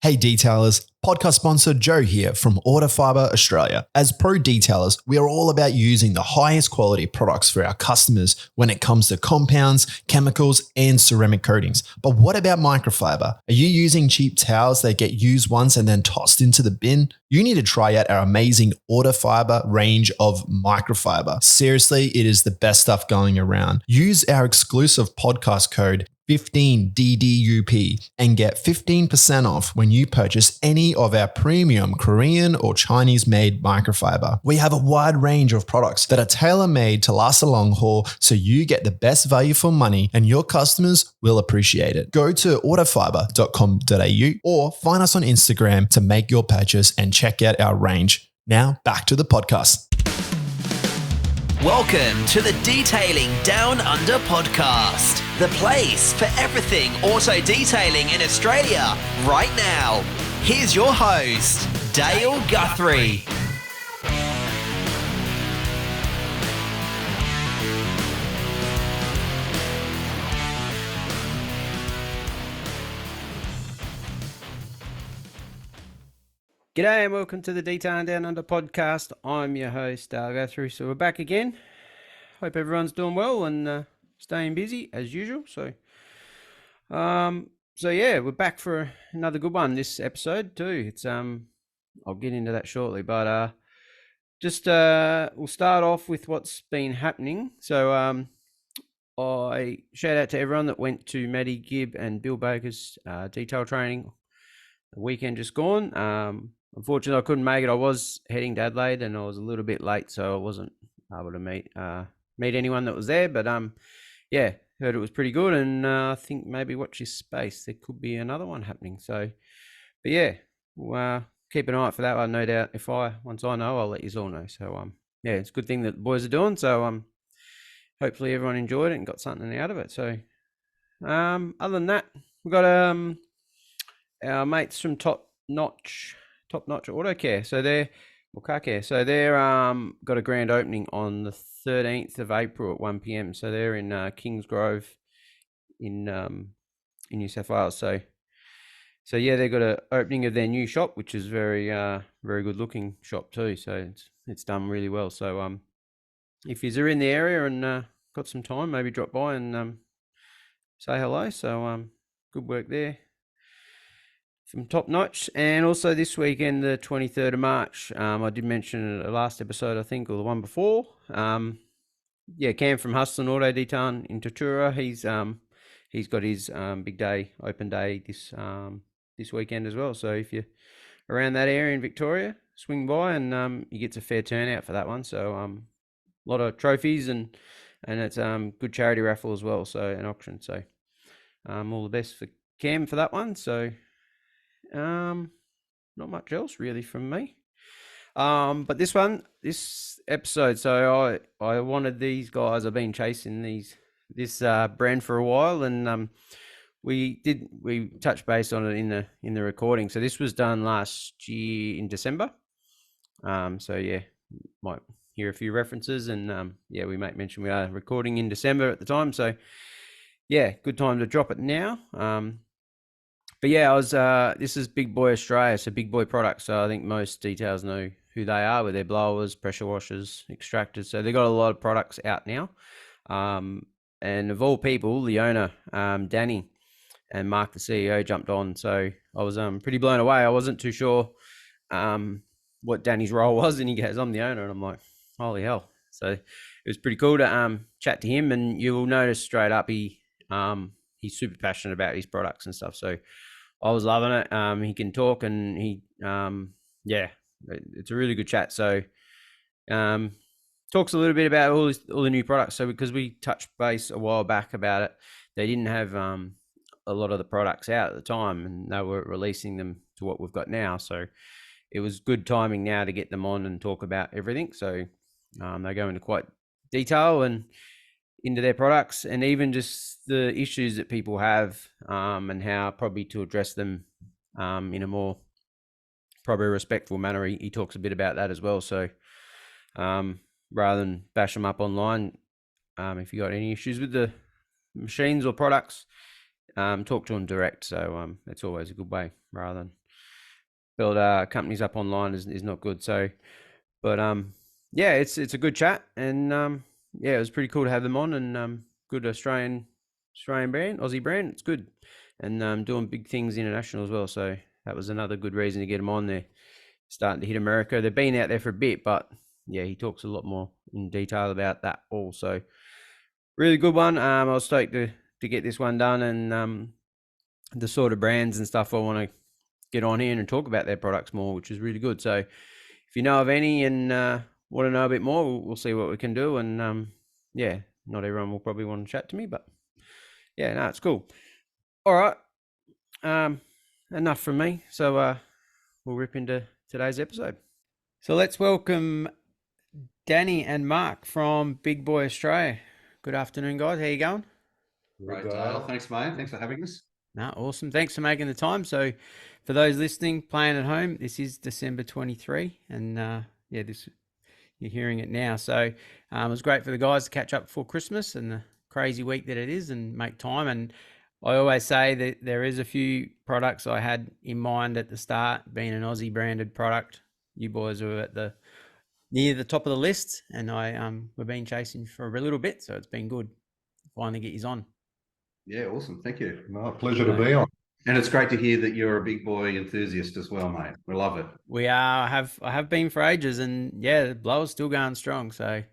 Hey detailers, podcast sponsor Joe here from Order Fiber Australia. As pro detailers, we are all about using the highest quality products for our customers when it comes to compounds, chemicals, and ceramic coatings. But what about microfiber? Are you using cheap towels that get used once and then tossed into the bin? You need to try out our amazing Order Fiber range of microfiber. Seriously, it is the best stuff going around. Use our exclusive podcast code 15DDUP and get 15% off when you purchase any of our premium Korean or Chinese made microfiber. We have a wide range of products that are tailor-made to last a long haul, so you get the best value for money and your customers will appreciate it. Go to orderfiber.com.au or find us on Instagram to make your purchase and check out our range. Now back to the podcast. Welcome to the Detailing Down Under podcast, the place for everything auto detailing in Australia right now. Here's your host, Dale Guthrie. G'day and welcome to the Detailing Down Under podcast. I'm your host, Dale Guthrie. So we're back again. Hope everyone's doing well and staying busy as usual. So yeah, we're back for another good one this episode too. It's I'll get into that shortly, but we'll start off with what's been happening. So I shout out to everyone that went to Maddie Gibb and Bill Baker's detail training the weekend just gone. Unfortunately, I couldn't make it. I was heading to Adelaide and I was a little bit late, so I wasn't able to meet anyone that was there. But yeah, heard it was pretty good, and I think maybe watch this space. There could be another one happening. So, but yeah, we'll keep an eye out for that one. No doubt, once I know, I'll let you all know. So yeah, it's a good thing that the boys are doing. So hopefully everyone enjoyed it and got something out of it. So other than that, we've got our mates from Top Notch Auto Care. So car care. So they're got a grand opening on the 13th of April at 1 p.m. So they're in Kingsgrove in New South Wales. So yeah, they've got an opening of their new shop, which is very good looking shop too. So it's done really well. So if you're in the area and got some time, maybe drop by and say hello. So good work there from Top Notch. And also this weekend, the 23rd of March, I did mention in the last episode, I think, or the one before. Yeah, Cam from Hustling Auto Detailing in Tatura, he's got his big day, open day this weekend as well. So if you're around that area in Victoria, swing by and he gets a fair turnout for that one. So a lot of trophies and it's good charity raffle as well. So an auction. So all the best for Cam for that one. So not much else really from me. But this episode, so I wanted these guys. I've been chasing this brand for a while, and we touched base on it in the recording. So this was done last year in December. So yeah, might hear a few references, and yeah, we might mention we are recording in December at the time. So yeah, good time to drop it now. But yeah, this is BigBoi Australia, so BigBoi products. So I think most details know who they are with their blowers, pressure washers, extractors. So they've got a lot of products out now. And of all people, the owner, Danny, and Mark, the CEO, jumped on. So I was pretty blown away. I wasn't too sure what Danny's role was, and he goes, "I'm the owner," and I'm like, "Holy hell!" So it was pretty cool to chat to him, and you'll notice straight up he's super passionate about his products and stuff. So I was loving it. He can talk, and yeah, it's a really good chat. So talks a little bit about all the new products. So because we touched base a while back about it, they didn't have a lot of the products out at the time, and they were releasing them to what we've got now. So it was good timing now to get them on and talk about everything. So they go into quite detail and into their products, and even just the issues that people have and how probably to address them in a more probably respectful manner. He talks a bit about that as well. So rather than bash them up online, if you got any issues with the machines or products, talk to them direct. So that's always a good way rather than build companies up online is not good. So, but yeah, it's a good chat, and yeah, it was pretty cool to have them on, and good Australian brand, Aussie brand. It's good, and doing big things international as well. So that was another good reason to get them on there. Starting to hit America. They've been out there for a bit, but yeah, he talks a lot more in detail about that also. Really good one. I was stoked to get this one done, and the sort of brands and stuff I want to get on here and talk about their products more, which is really good. So if you know of any and want to know a bit more, we'll see what we can do. And yeah, not everyone will probably want to chat to me, but yeah, no, it's cool. All right. Enough from me. So we'll rip into today's episode. So let's welcome Danny and Mark from BigBoi Australia. Good afternoon, guys. How you going? Great, Dale. Thanks, mate. Thanks for having us. No, awesome. Thanks for making the time. So for those listening, playing at home, this is December 23, and yeah, this you're hearing it now. So it was great for the guys to catch up before Christmas and the crazy week that it is and make time. And I always say that there is a few products I had in mind at the start, being an Aussie branded product. You boys were at near the top of the list, and we've been chasing for a little bit, so it's been good to finally get you on. Yeah, awesome. Thank you. No, pleasure to be on. And it's great to hear that you're a big boy enthusiast as well, mate. We love it. We are. I have been for ages, and yeah, the blower's still going strong. So,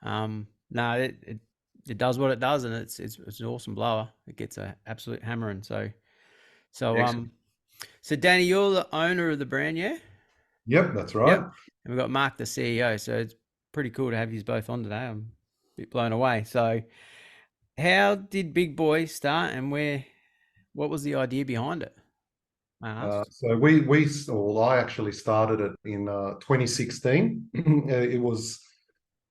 no, it does what it does, and it's an awesome blower. It gets an absolute hammering. So Excellent. so Danny, you're the owner of the brand, yeah? Yep, that's right. Yep. And we've got Mark, the CEO. So it's pretty cool to have you both on today. I'm a bit blown away. So, how did BigBoi start, and what was the idea behind it? So I actually started it in 2016. It was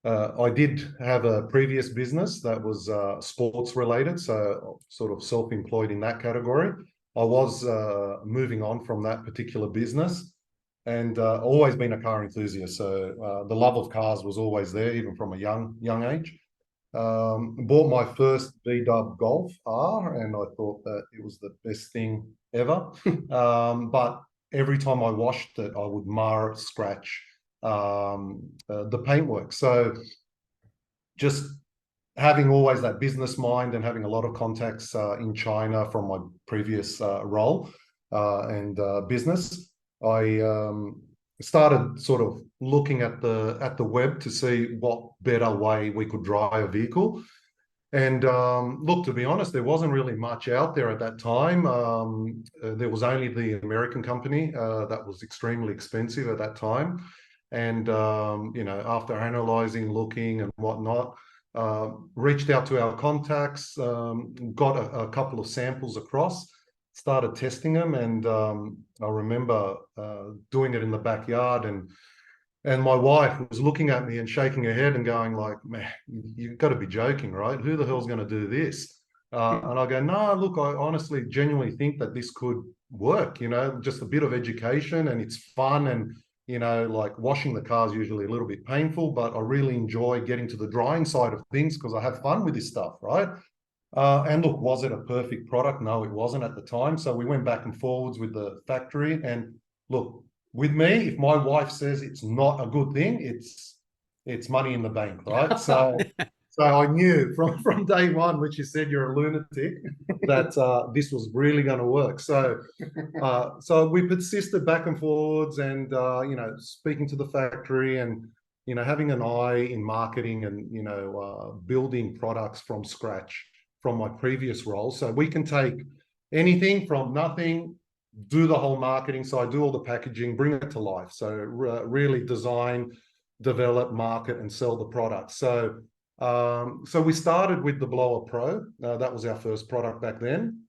I did have a previous business that was sports related, so sort of self-employed in that category. I was moving on from that particular business, and always been a car enthusiast. So the love of cars was always there, even from a young age. Bought my first VW Golf R, and I thought that it was the best thing ever. But every time I washed it, I would mar, scratch the paintwork. So just having always that business mind and having a lot of contacts in China from my previous role and business, I started sort of looking at the web to see what better way we could drive a vehicle. And look, to be honest, there wasn't really much out there at that time. There was only the American company that was extremely expensive at that time. And after analyzing, looking and whatnot, reached out to our contacts, got a couple of samples across, started testing them, and I remember doing it in the backyard, and my wife was looking at me and shaking her head and going like, "Man, you've got to be joking, right? Who the hell's going to do this?" And I go, "No, look, I honestly, genuinely think that this could work. Just a bit of education, and it's fun, and like washing the car is usually a little bit painful, but I really enjoy getting to the drying side of things because I have fun with this stuff, right?" And look, was it a perfect product? No, it wasn't at the time. So we went back and forwards with the factory. And look, with me, if my wife says it's not a good thing, it's money in the bank, right? So I knew from day one, when she said you're a lunatic, that this was really going to work. So we persisted back and forwards, and speaking to the factory, and having an eye in marketing, and building products from scratch from my previous role. So we can take anything from nothing, do the whole marketing. So I do all the packaging, bring it to life. So really design, develop, market, and sell the product. So we started with the Blower Pro. That was our first product back then.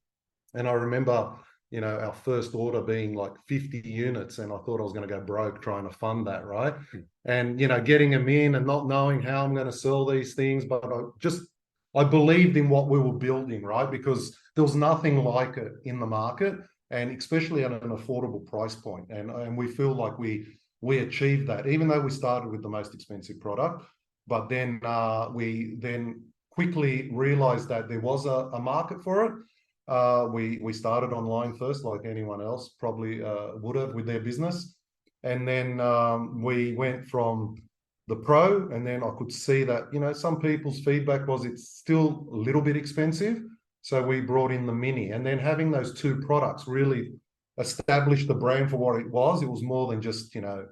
And I remember, our first order being like 50 units, and I thought I was going to go broke trying to fund that, right? And, getting them in and not knowing how I'm going to sell these things, but I believed in what we were building, right? Because there was nothing like it in the market, and especially at an affordable price point. And we feel like we achieved that, even though we started with the most expensive product. But then we then quickly realized that there was a market for it. We started online first, like anyone else probably would have with their business. And then we went from the Pro, and then I could see that, you know, some people's feedback was it's still a little bit expensive. So we brought in the Mini, and then having those two products really established the brand for what it was. It was more than just, you know,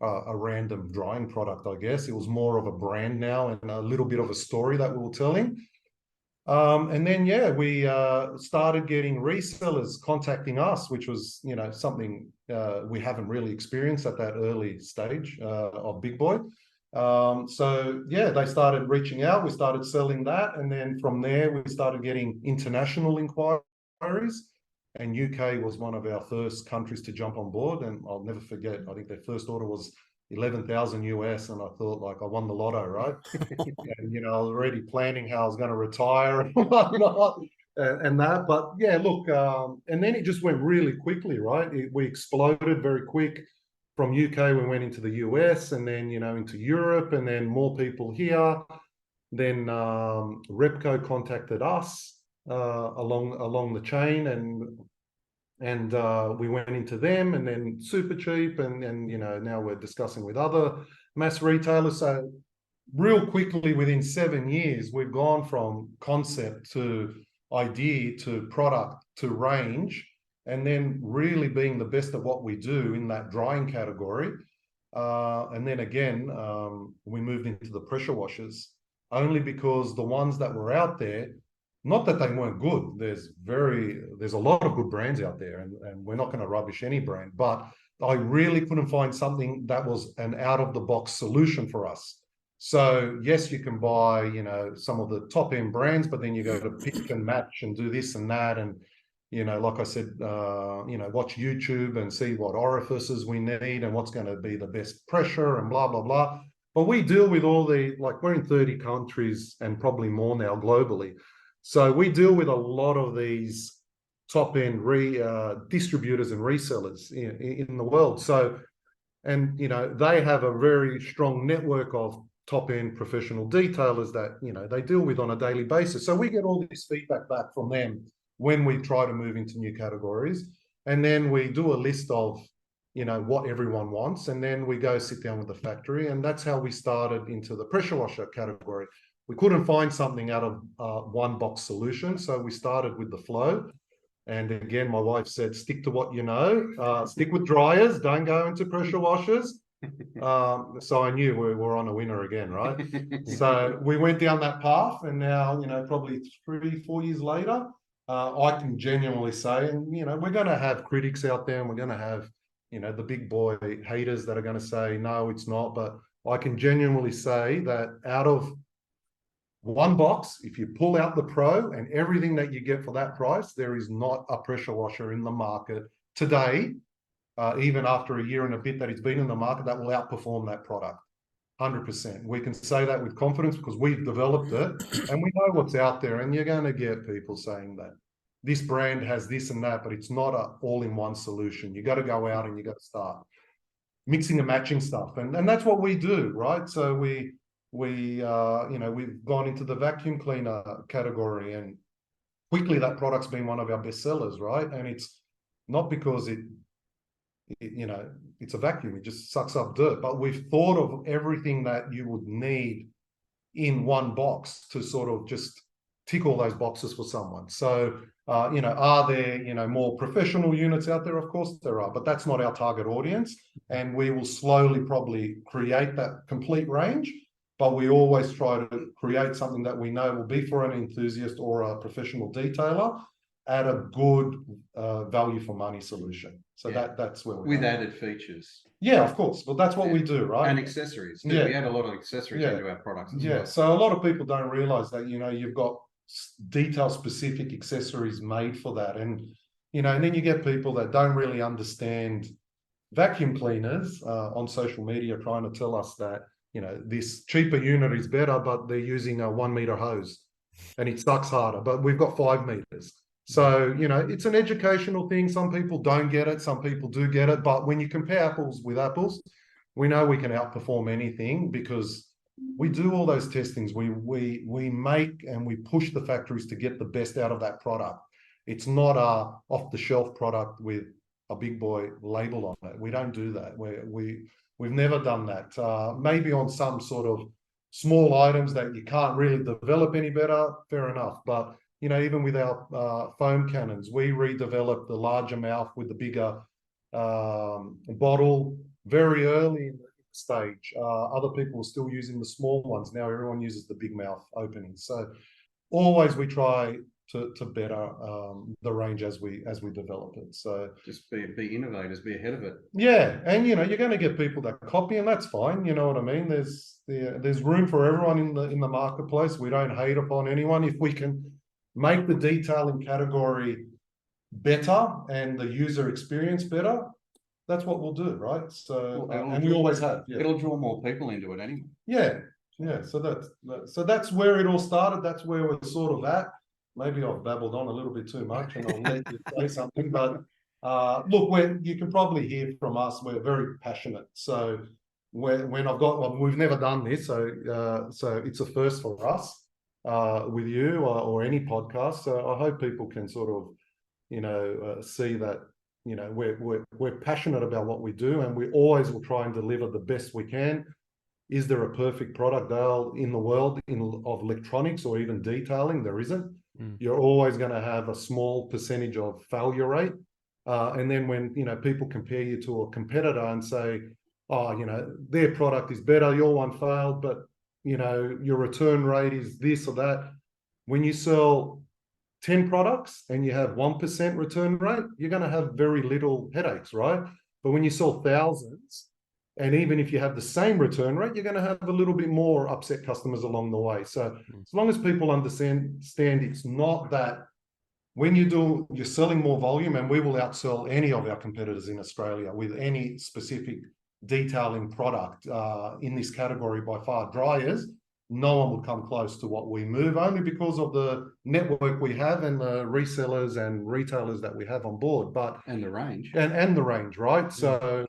a random drying product, I guess. It was more of a brand now and a little bit of a story that we were telling. And then, yeah, we started getting resellers contacting us, which was, you know, something we haven't really experienced at that early stage of BigBoi. So, yeah, they started reaching out. We started selling that. And then from there, we started getting international inquiries. And UK was one of our first countries to jump on board. And I'll never forget, I think their first order was 11,000 US, and I thought, like, I won the lotto, right? And, you know, I was already planning how I was going to retire and whatnot, and that. But yeah, look, and then it just went really quickly, right? We exploded very quick. From UK, we went into the US, and then, you know, into Europe, and then more people here. Then Repco contacted us along the chain, and we went into them, and then Supercheap, and you know, now we're discussing with other mass retailers. So real quickly, within 7 years, we've gone from concept to idea to product to range, and then really being the best at what we do in that drying category. And then again, we moved into the pressure washers, only because the ones that were out there, not that they weren't good. There's a lot of good brands out there, and we're not going to rubbish any brand, but I really couldn't find something that was an out-of-the-box solution for us. So yes, you can buy, you know, some of the top-end brands, but then you go to pick and match and do this and that, and, you know, like I said, you know, watch YouTube and see what orifices we need and what's going to be the best pressure and blah, blah, blah. But we deal with all like, we're in 30 countries and probably more now globally. So we deal with a lot of these top-end distributors and resellers in the world. So, and, you know, they have a very strong network of top-end professional detailers that, you know, they deal with on a daily basis. So we get all this feedback back from them when we try to move into new categories. And then we do a list of, you know, what everyone wants. And then we go sit down with the factory. And that's how we started into the pressure washer category. We couldn't find something out of one box solution. So we started with the Flow. And again, my wife said, stick to what you know, stick with dryers, don't go into pressure washers. So I knew we were on a winner again, right? So we went down that path, and now, you know, probably 3-4 years later, I can genuinely say, and, you know, we're going to have critics out there, and we're going to have, you know, the big boy haters that are going to say, no, it's not. But I can genuinely say that out of one box, if you pull out the Pro and everything that you get for that price, there is not a pressure washer in the market today, even after a year and a bit that it's been in the market, that will outperform that product. 100%. We can say that with confidence because we've developed it and we know what's out there. And you're going to get people saying that this brand has this and that, but it's not a all-in-one solution. You got to go out and you got to start mixing and matching stuff, and that's what we do, right? So we you know, we've gone into the vacuum cleaner category, and quickly that product's been one of our best sellers, right? And it's not because it you know, it's a vacuum, it just sucks up dirt, but we've thought of everything that you would need in one box to sort of just tick all those boxes for someone. So you know, are there, you know, more professional units out there? Of course there are, but that's not our target audience, and we will slowly probably create that complete range. But we always try to create something that we know will be for an enthusiast or a professional detailer at a good value for money solution. So that's where we're with added features. Yeah, of course. Well, that's what we do, right? And accessories. We add a lot of accessories into our products as well. So a lot of people don't realize that, you know, you've got detail specific accessories made for that. And, you know, and then you get people that don't really understand vacuum cleaners on social media trying to tell us that, you know, this cheaper unit is better, but they're using a 1 meter hose and it sucks harder, but we've got 5 meters. So, you know, it's an educational thing. Some people don't get it. Some people do get it. But when you compare apples with apples, we know we can outperform anything because we do all those testings. We make and we push the factories to get the best out of that product. It's not a off-the-shelf product with a Big Boy label on it. We don't do that. We've never done that. Maybe on some sort of small items that you can't really develop any better, fair enough. But even with our foam cannons, we redeveloped the larger mouth with the bigger bottle very early in the stage. Other people were still using the small ones. Now everyone uses the big mouth openings. So always we try to better the range as we develop it. So just be innovators, be ahead of it. Yeah, and you're going to get people that copy, and that's fine. You know what I mean? There's room for everyone in the marketplace. We don't hate upon anyone. If we can make the detailing category better and the user experience better, that's what we'll do, right? So and we always have. Yeah. It'll draw more people into it anyway. Yeah. So that's where it all started. That's where we're sort of at. Maybe I've babbled on a little bit too much, and I'll let you say something. But look, you can probably hear from us. We're very passionate. So when we've never done this, so it's a first for us with you or any podcast. So I hope people can sort of see that we're passionate about what we do, and we always will try and deliver the best we can. Is there a perfect product, Dale, in the world of electronics or even detailing? There isn't. You're always going to have a small percentage of failure rate. And then when people compare you to a competitor and say, oh, their product is better, your one failed, but your return rate is this or that. When you sell 10 products and you have 1% return rate, you're going to have very little headaches, right? But when you sell thousands, and even if you have the same return rate, you're going to have a little bit more upset customers along the way. So as long as people understand it's not that when you're selling more volume, and we will outsell any of our competitors in Australia with any specific detailing product in this category by far. Dryers, no one will come close to what we move, only because of the network we have and the resellers and retailers that we have on board. And the range. And the range, right? So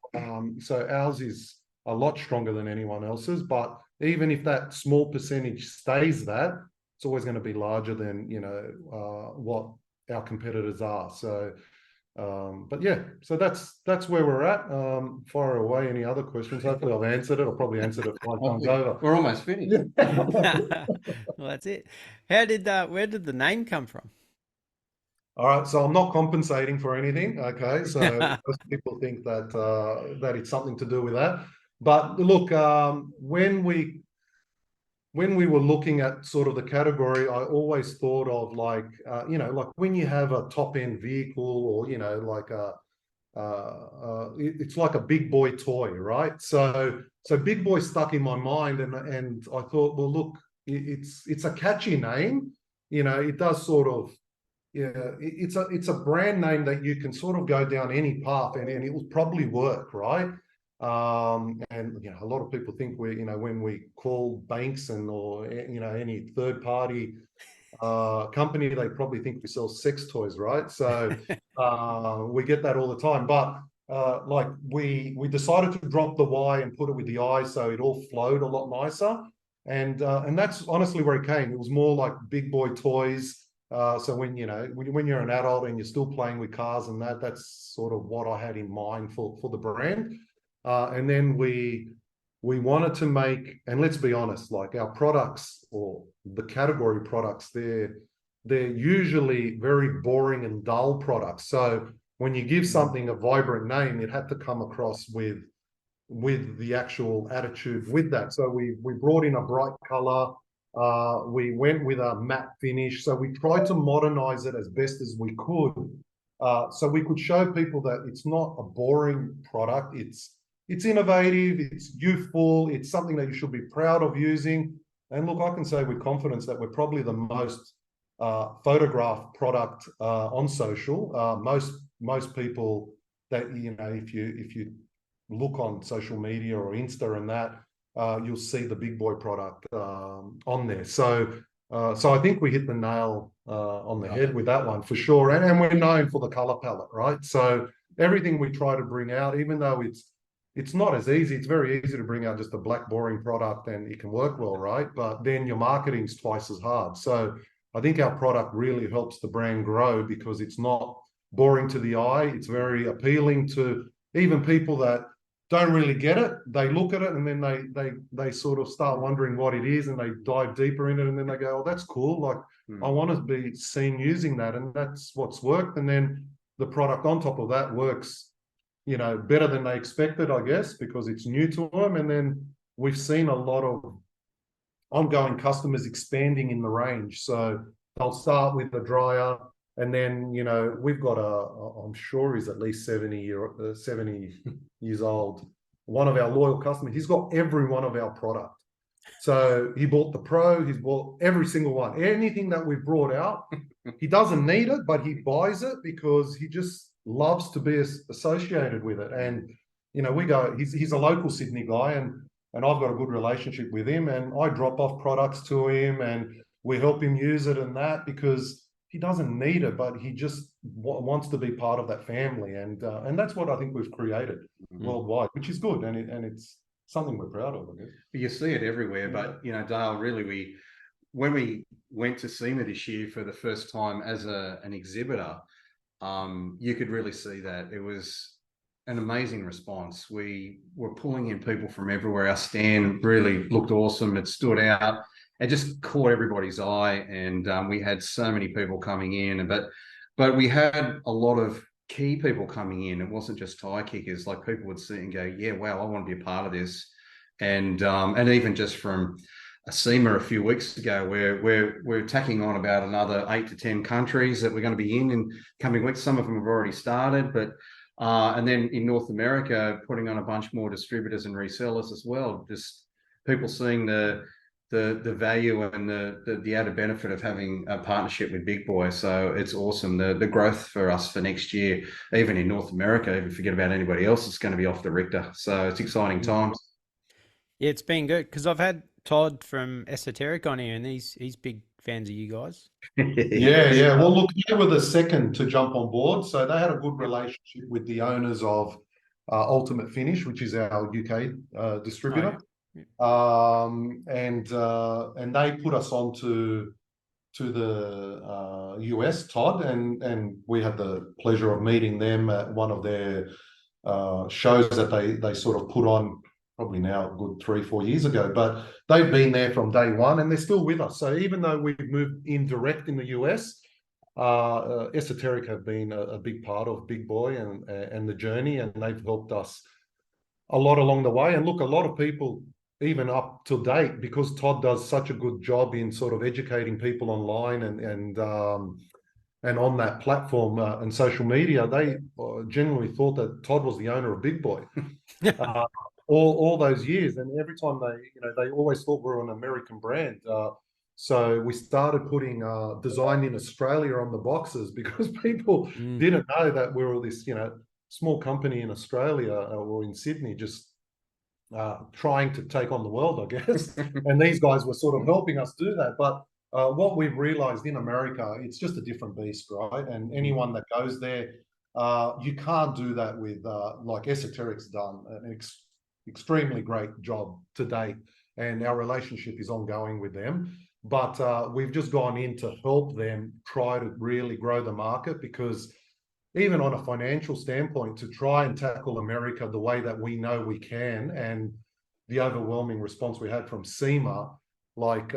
so ours is a lot stronger than anyone else's, but even if that small percentage stays that, it's always going to be larger than what our competitors are. So but yeah, so that's where we're at. Fire away any other questions. Hopefully I've answered it. I'll probably answered it 5 times over. We're almost finished. Well, that's it. Where did the name come from? All right, so I'm not compensating for anything. Okay, so most people think that that it's something to do with that. But look, when we were looking at sort of the category, I always thought of like when you have a top-end vehicle, or like it's like a big boy toy, right? So Big Boy stuck in my mind, and I thought, well, look, it's a catchy name. It does sort of. Yeah, it's a brand name that you can sort of go down any path and it will probably work, right? And a lot of people think when we call banks or any third party company, they probably think we sell sex toys, right? So we get that all the time. But like we decided to drop the Y and put it with the I, so it all flowed a lot nicer. And that's honestly where it came. It was more like Big Boy Toys. So when you're an adult and you're still playing with cars and that's sort of what I had in mind for the brand. And then we wanted to make, and let's be honest, like our products or the category products, they're usually very boring and dull products. So when you give something a vibrant name, it had to come across with the actual attitude with that. So we brought in a bright color. We went with a matte finish. So we tried to modernize it as best as we could. So we could show people that it's not a boring product. It's innovative, it's youthful, it's something that you should be proud of using. And look, I can say with confidence that we're probably the most photographed product on social. Most people that, if you look on social media or Insta and that, you'll see the Big Boy product on there. So I think we hit the nail on the head with that one for sure. And we're known for the color palette, right? So everything we try to bring out, even though it's not as easy, it's very easy to bring out just a black boring product and it can work well, right? But then your marketing's twice as hard. So I think our product really helps the brand grow because it's not boring to the eye. It's very appealing to even people that don't really get it. They look at it and then they sort of start wondering what it is, and they dive deeper in it, and then they go, oh, that's cool. Like, I want to be seen using that, and that's what's worked. And then the product on top of that works, you know, better than they expected, I guess, because it's new to them. And then we've seen a lot of ongoing customers expanding in the range. So they'll start with the dryer, and then, you know, we've got I'm sure he's at least 70 years old. One of our loyal customers, he's got every one of our product. So he bought the Pro, he's bought every single one. Anything that we've brought out, he doesn't need it, but he buys it because he just loves to be associated with it. And, you know, he's a local Sydney guy, and I've got a good relationship with him, and I drop off products to him and we help him use it and that, because he doesn't need it, but he just wants to be part of that family. And that's what I think we've created worldwide, which is good. And it's something we're proud of, I guess. You see it everywhere, but, you know, Dale, really, when we went to SEMA this year for the first time as an exhibitor, you could really see that. It was an amazing response. We were pulling in people from everywhere. Our stand really looked awesome. It stood out. It just caught everybody's eye, and we had so many people coming in. But we had a lot of key people coming in. It wasn't just tire kickers. Like, people would see and go, yeah, wow, I want to be a part of this. And even just from a SEMA a few weeks ago, we're tacking on about another 8 to 10 countries that we're going to be in coming weeks. Some of them have already started, but and then in North America, putting on a bunch more distributors and resellers as well. Just people seeing the value and the added benefit of having a partnership with BigBoi. So it's awesome. The growth for us for next year, even in North America, even forget about anybody else, it's going to be off the Richter. So it's exciting times. Yeah, it's been good because I've had Todd from Esoteric on here, and he's big fans of you guys. Yeah. Well, look, they were the second to jump on board. So they had a good relationship with the owners of Ultimate Finish, which is our UK distributor. And they put us on to the US, Todd, and we had the pleasure of meeting them at one of their shows that they sort of put on probably now a good 3-4 years ago. But they've been there from day one, and they're still with us. So even though we've moved in direct in the US, Esoteric have been a big part of BigBoi and the journey, and they've helped us a lot along the way. And look, a lot of people, even up to date, because Todd does such a good job in sort of educating people online and on that platform and social media, they genuinely thought that Todd was the owner of BigBoi all those years. And every time they always thought we were an American brand. So we started putting designed in Australia on the boxes, because people didn't know that we were this, small company in Australia or in Sydney, just trying to take on the world, I guess. And these guys were sort of helping us do that. But what we've realized in America, it's just a different beast, right? And anyone that goes there, you can't do that with like Esoteric's done an extremely great job to date, and our relationship is ongoing with them. But we've just gone in to help them try to really grow the market, because even on a financial standpoint, to try and tackle America the way that we know we can, and the overwhelming response we had from SEMA, like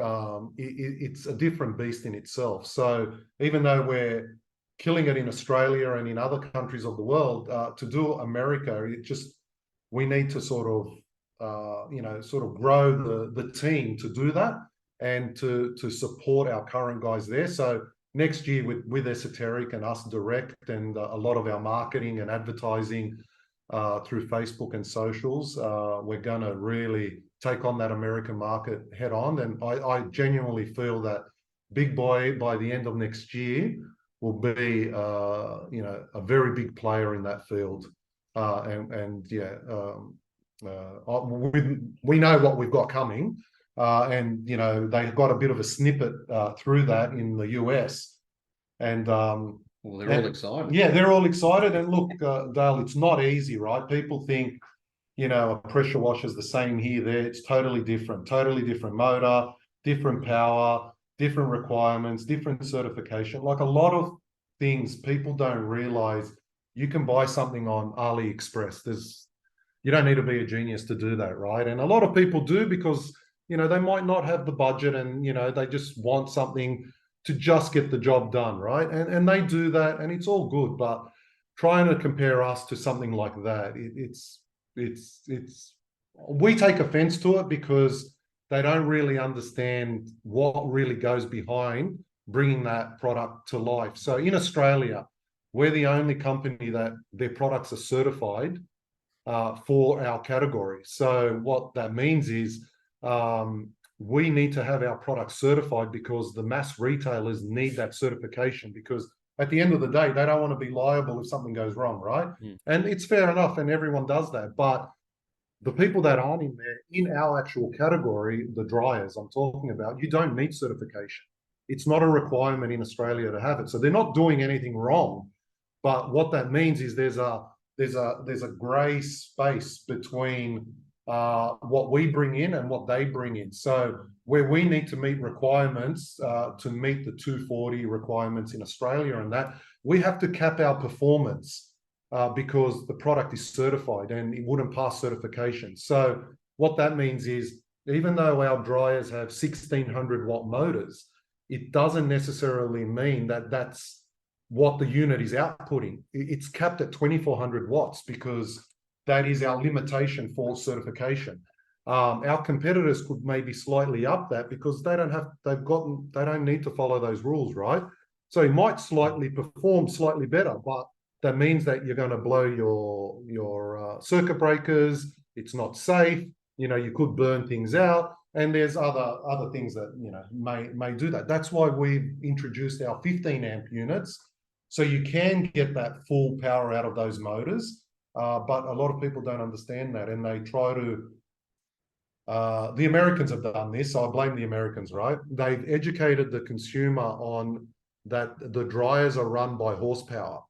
it's a different beast in itself. So even though we're killing it in Australia and in other countries of the world, to do America, we need to sort of grow the team to do that, and to support our current guys there. So next year with Esoteric and us direct, and a lot of our marketing and advertising through Facebook and socials, we're going to really take on that American market head on. And I genuinely feel that BigBoi by the end of next year will be a very big player in that field. We know what we've got coming. And they got a bit of a snippet through that in the US, and well, they're all excited. Yeah, they're all excited. And look, Dale, it's not easy, right? People think a pressure washer is the same here, there. It's totally different motor, different power, different requirements, different certification. Like a lot of things people don't realize. You can buy something on AliExpress. You don't need to be a genius to do that, right? And a lot of people do because, they might not have the budget and, they just want something to just get the job done, right? And they do that and it's all good, but trying to compare us to something like that, we take offense to it because they don't really understand what really goes behind bringing that product to life. So in Australia, we're the only company that their products are certified for our category. So what that means is we need to have our products certified because the mass retailers need that certification, because at the end of the day, they don't want to be liable if something goes wrong, right? And it's fair enough, and everyone does that. But the people that aren't in there, in our actual category, the dryers I'm talking about, you don't need certification. It's not a requirement in Australia to have it. So they're not doing anything wrong. But what that means is there's a grey space between what we bring in and what they bring in. So where we need to meet requirements to meet the 240 requirements in Australia and that, we have to cap our performance because the product is certified and it wouldn't pass certification. So what that means is, even though our dryers have 1600 watt motors, it doesn't necessarily mean that that's what the unit is outputting. It's capped at 2400 watts because that is our limitation for certification. Our competitors could maybe slightly up that because they don't need to follow those rules, right? So you might perform slightly better, but that means that you're going to blow your circuit breakers. It's not safe. You could burn things out, and there's other things that may do that. That's why we've introduced our 15 amp units, so you can get that full power out of those motors. But a lot of people don't understand that, and they try to. The Americans have done this, so I blame the Americans, right? They've educated the consumer on that the dryers are run by horsepower.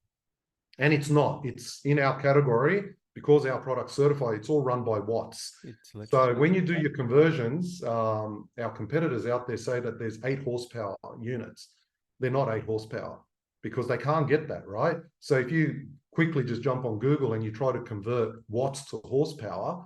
And it's not. It's in our category, because our product's certified, it's all run by watts. So when you do your conversions, our competitors out there say that there's 8 horsepower units. They're not 8 horsepower because they can't get that, right? So if you quickly just jump on Google and you try to convert watts to horsepower,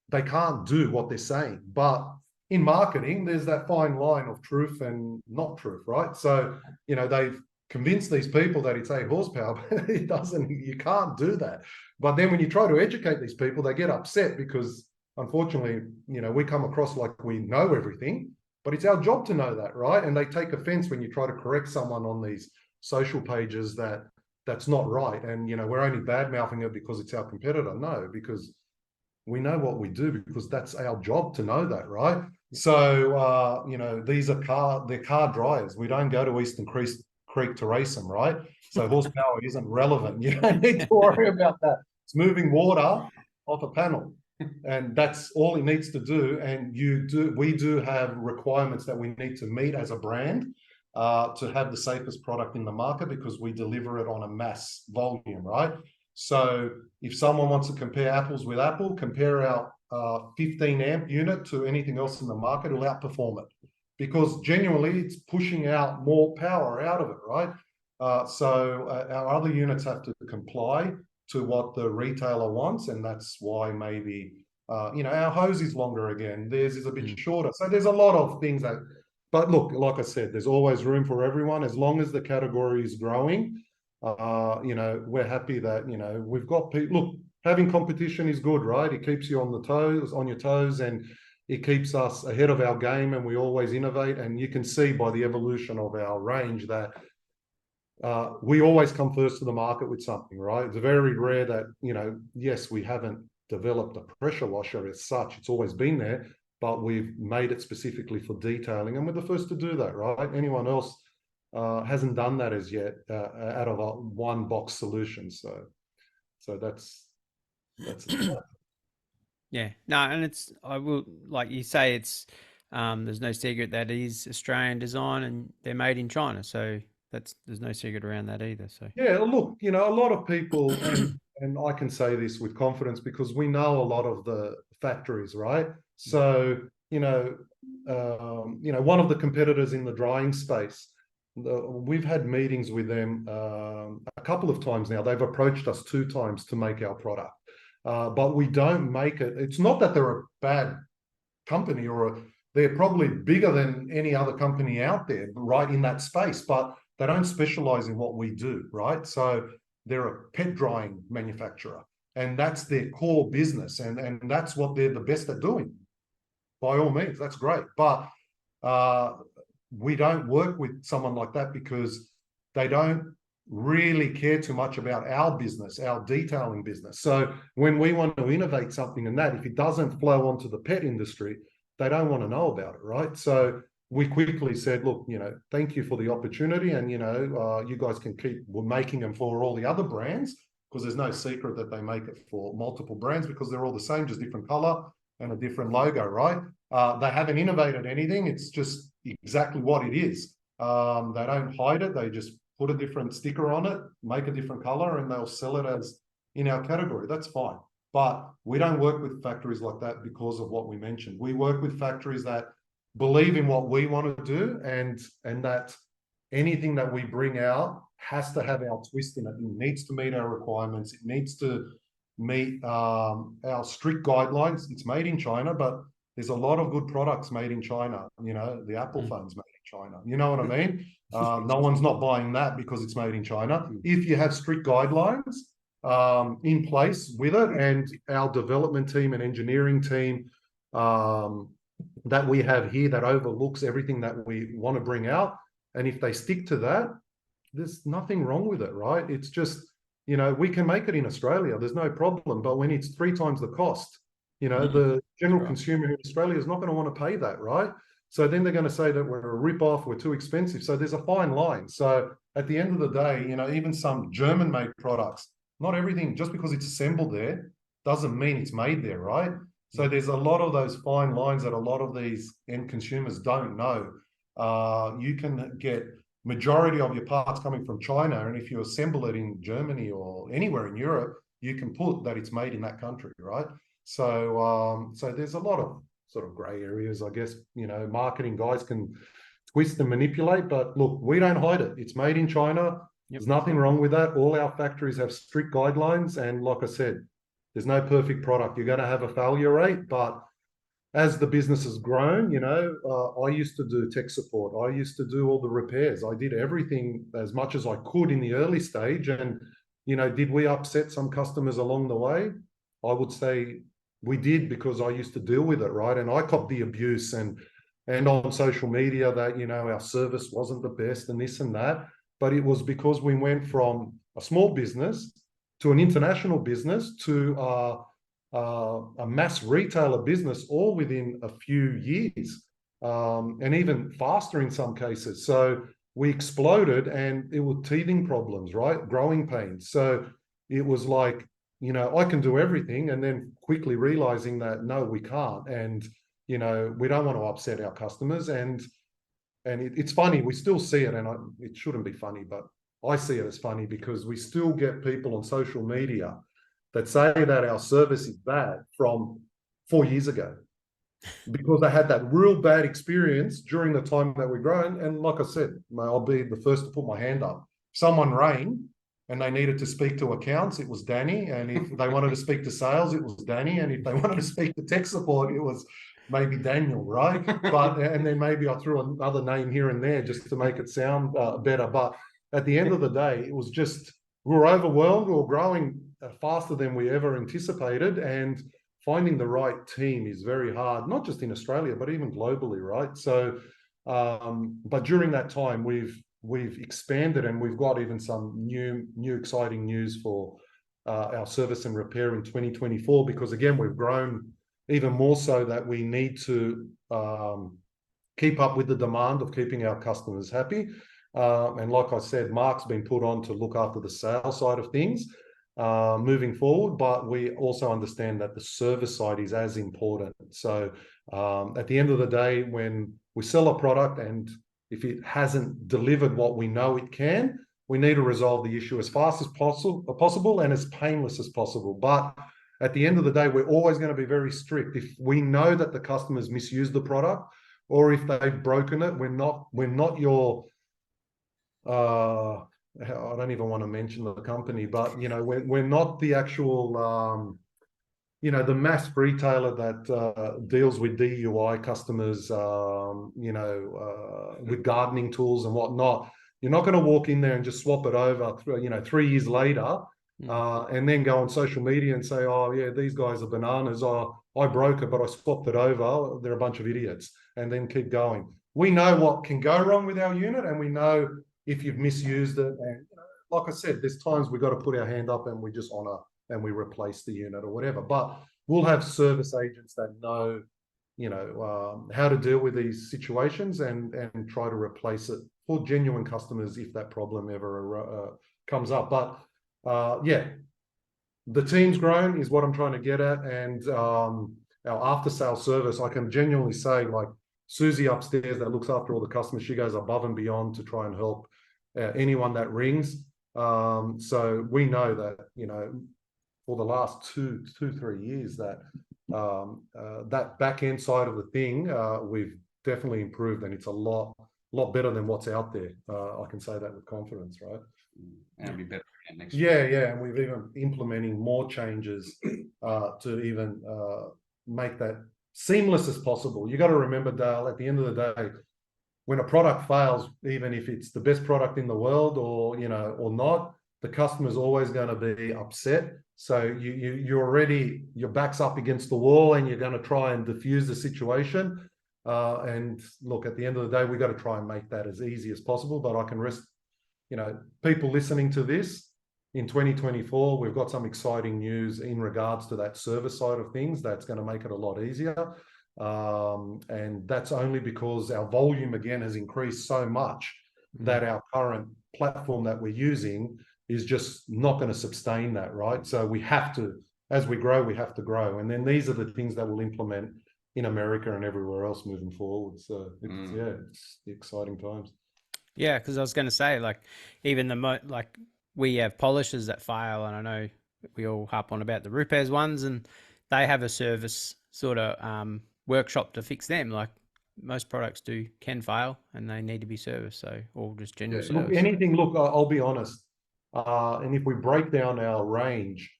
they can't do what they're saying. But in marketing, there's that fine line of truth and not truth, right? So, they've convince these people that it's 8 horsepower, but it doesn't. You can't do that. But then when you try to educate these people, they get upset because, unfortunately, we come across like we know everything, but it's our job to know that, right? And they take offense when you try to correct someone on these social pages that's not right. And, we're only bad-mouthing it because it's our competitor. No, because we know what we do, because that's our job to know that, right? So, these are car dryers. We don't go to Eastern Creek to race them, right? So horsepower isn't relevant. You don't need to worry about that. It's moving water off a panel, and that's all it needs to do. And we do have requirements that we need to meet as a brand to have the safest product in the market, because we deliver it on a mass volume, right? So if someone wants to compare apples with apple, compare our 15 amp unit to anything else in the market, it'll outperform it, because genuinely it's pushing out more power out of it, right? So our other units have to comply to what the retailer wants, and that's why maybe our hose is longer again, theirs is a bit shorter. So there's a lot of things that, but look, like I said, there's always room for everyone as long as the category is growing. We're happy that we've got people. Look, having competition is good, right? It keeps you on your toes, and it keeps us ahead of our game, and we always innovate. And you can see by the evolution of our range that we always come first to the market with something, right? It's very rare that, yes, we haven't developed a pressure washer as such. It's always been there, but we've made it specifically for detailing, and we're the first to do that, right? Anyone else hasn't done that as yet out of a one box solution. So that's Yeah, no, and I will, like you say, there's no secret that it is Australian design and they're made in China. So there's no secret around that either. So yeah, look, a lot of people, and I can say this with confidence because we know a lot of the factories, right? So, one of the competitors in the drying space, we've had meetings with them a couple of times now. They've approached us 2 times to make our product, but we don't make it. It's not that they're a bad company they're probably bigger than any other company out there, right, in that space, but they don't specialize in what we do, right? So they're a pet drying manufacturer, and that's their core business, and that's what they're the best at doing. By all means, that's great. But we don't work with someone like that because they don't really care too much about our business, our detailing business. So when we want to innovate something in that, if it doesn't flow onto the pet industry, they don't want to know about it, right? So we quickly said, look, thank you for the opportunity, and you guys can we're making them for all the other brands, because there's no secret that they make it for multiple brands, because they're all the same, just different color and a different logo, right? They haven't innovated anything. It's just exactly what it is. They don't hide it. They just put a different sticker on it, make a different color, and they'll sell it as in our category. That's fine. But we don't work with factories like that because of what we mentioned. We work with factories that believe in what we want to do, and that anything that we bring out has to have our twist in it. It needs to meet our requirements. It needs to meet our strict guidelines. It's made in China, but there's a lot of good products made in China. The Apple phone's made in China. You know what I mean? No one's not buying that because it's made in China. If you have strict guidelines in place with it, and our development team and engineering team that we have here that overlooks everything that we want to bring out, and if they stick to that, there's nothing wrong with it, right? It's just, we can make it in Australia, there's no problem, but when it's 3 times the cost, the general consumer in Australia is not going to want to pay that, right? So then they're going to say that we're a rip-off, we're too expensive. So there's a fine line. So at the end of the day, even some German-made products, not everything, just because it's assembled there, doesn't mean it's made there, right? So there's a lot of those fine lines that a lot of these end consumers don't know. You can get majority of your parts coming from China, and if you assemble it in Germany or anywhere in Europe, you can put that it's made in that country, right? So there's a lot of sort of grey areas, I guess. Marketing guys can twist and manipulate, but look, we don't hide it. It's made in China. There's nothing wrong with that. All our factories have strict guidelines, and like I said, there's no perfect product. You're going to have a failure rate, but as the business has grown, I used to do tech support. I used to do all the repairs. I did everything as much as I could in the early stage. And, did we upset some customers along the way? I would say we did, because I used to deal with it, right? And I copped the abuse and on social media that, our service wasn't the best and this and that. But it was because we went from a small business to an international business to a mass retailer business, all within a few years, and even faster in some cases. So we exploded, and it was teething problems, right? Growing pains. So it was like, I can do everything, and then quickly realizing that, no, we can't. And, we don't want to upset our customers. And it's funny, we still see it, and it shouldn't be funny, but I see it as funny, because we still get people on social media that say that our service is bad from 4 years ago, because they had that real bad experience during the time that we're growing. And like I said, I'll be the first to put my hand up. Someone rang and they needed to speak to accounts, it was Danny. And if they wanted to speak to sales, it was Danny. And if they wanted to speak to tech support, it was maybe Daniel, right? And then maybe I threw another name here and there just to make it sound better. But at the end of the day, it was just, we were overwhelmed. We were growing faster than we ever anticipated, and finding the right team is very hard, not just in Australia, but even globally, right? So, but during that time, we've expanded, and we've got even some new exciting news for our service and repair in 2024, because again, we've grown even more so that we need to keep up with the demand of keeping our customers happy. And like I said, Mark's been put on to look after the sales side of things moving forward, but we also understand that the service side is as important. So at the end of the day, when we sell a product and if it hasn't delivered what we know it can, we need to resolve the issue as fast as possible and as painless as possible. But at the end of the day, we're always going to be very strict. If we know that the customers misuse the product, or if they've broken it, we're not your I don't even want to mention the company, but we're not the actual the mass retailer that deals with DUI customers, with gardening tools and whatnot. You're not going to walk in there and just swap it over, 3 years later, and then go on social media and say, oh yeah, these guys are bananas. Oh, I broke it, but I swapped it over. They're a bunch of idiots, and then keep going. We know what can go wrong with our unit, and we know if you've misused it. And like I said, there's times we've got to put our hand up and we just honor and we replace the unit or whatever. But we'll have service agents that know, how to deal with these situations and try to replace it for genuine customers if that problem ever comes up. But yeah, the team's grown is what I'm trying to get at. And our after-sale service, I can genuinely say, like Susie upstairs that looks after all the customers, she goes above and beyond to try and help anyone that rings. So we know that, for the last two, 3 years that that back end side of the thing, we've definitely improved, and it's a lot better than what's out there. I can say that with confidence, right? And it'll be better again next year. Yeah, and we've even implementing more changes to even make that seamless as possible. You got to remember, Dale, at the end of the day, when a product fails, even if it's the best product in the world or not, the customer's always going to be upset. So you're already, your back's up against the wall and you're going to try and diffuse the situation. And look, at the end of the day, we've got to try and make that as easy as possible. But I can rest, people listening to this, in 2024, we've got some exciting news in regards to that service side of things that's going to make it a lot easier. And that's only because our volume again has increased so much that our current platform that we're using is just not going to sustain that, right? So we have to, as we grow, we have to grow. And then these are the things that we'll implement in America and everywhere else moving forward. So it's the exciting times. Yeah, because I was going to say, like, even we have polishers that fail, and I know we all harp on about the repairs ones, and they have a service sort of workshop to fix them. Like most products can fail, and they need to be serviced. So, or just general service. I'll be honest. And if we break down our range,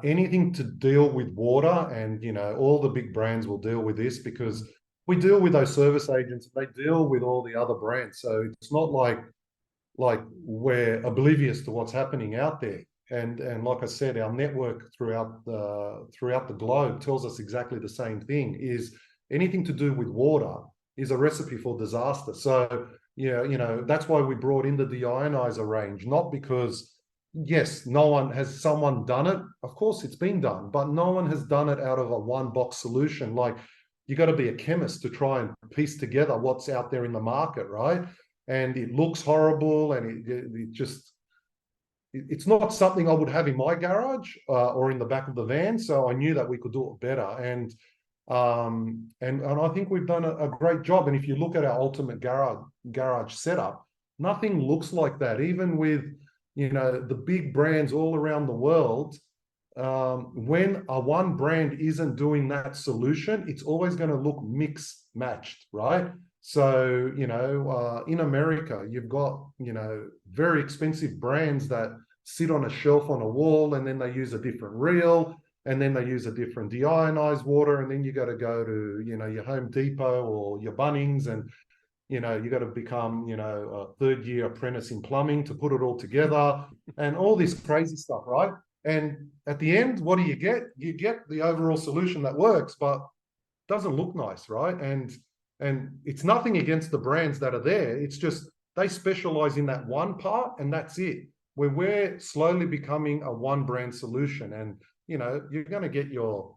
anything to deal with water, and all the big brands will deal with this because we deal with those service agents. They deal with all the other brands, so it's not like we're oblivious to what's happening out there. And like I said, our network throughout the globe tells us exactly the same thing: is anything to do with water is a recipe for disaster. So that's why we brought in the deionizer range, not because yes, someone done it. Of course, it's been done, but no one has done it out of a one-box solution. Like, you got to be a chemist to try and piece together what's out there in the market, right? And it looks horrible, and it's not something I would have in my garage or in the back of the van. So I knew that we could do it better, and I think we've done a great job. And if you look at our ultimate garage setup, nothing looks like that. Even with the big brands all around the world, when one brand isn't doing that solution, it's always going to look matched, right? So, in America, you've got, very expensive brands that sit on a shelf on a wall, and then they use a different reel, and then they use a different deionized water. And then you got to go to, your Home Depot or your Bunnings, and, you got to become, a third-year apprentice in plumbing to put it all together and all this crazy stuff, right? And at the end, what do you get? You get the overall solution that works, but doesn't look nice, right? And it's nothing against the brands that are there. It's just they specialize in that one part, and that's it. Where we're slowly becoming a one brand solution. And you're going to get your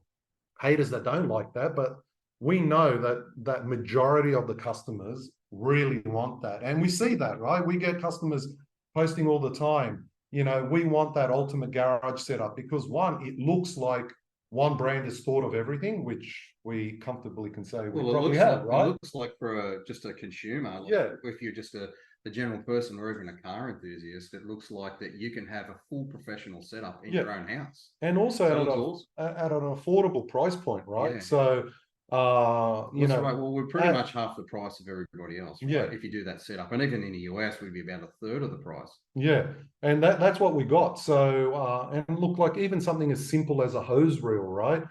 haters that don't like that, but we know that majority of the customers really want that. And we see that, right? We get customers posting all the time. We want that ultimate garage setup because, one, it looks like one brand has thought of everything, which we comfortably can say we probably have, right? It looks like for just a consumer, if you're just a the general person or even a car enthusiast, it looks like that you can have a full professional setup in Yeah. your own house. And also So at, it's awesome. at an affordable price point, right? Yeah. So, you That's know, right. Well, we're pretty much half the price of everybody else, right? Yeah. If you do that setup, and even in the US, we'd be about a third of the price. Yeah, and that's what we got. So, and look, like even something as simple as a hose reel, right?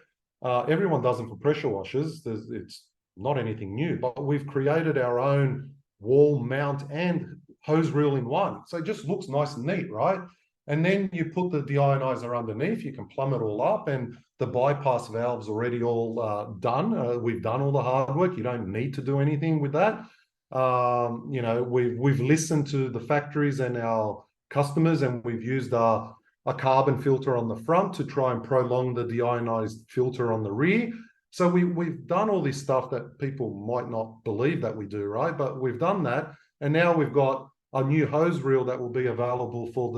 Everyone does them for pressure washers. It's not anything new, but we've created our own wall mount and hose reel in one. So it just looks nice and neat, right? And then you put the deionizer underneath, you can plumb it all up, and the bypass valve's already all done. We've done all the hard work. You don't need to do anything with that. You know, we've listened to the factories and our customers, and we've used a carbon filter on the front to try and prolong the deionized filter on the rear. So we've done all this stuff that people might not believe that we do, right? But we've done that, and now we've got a new hose reel that will be available for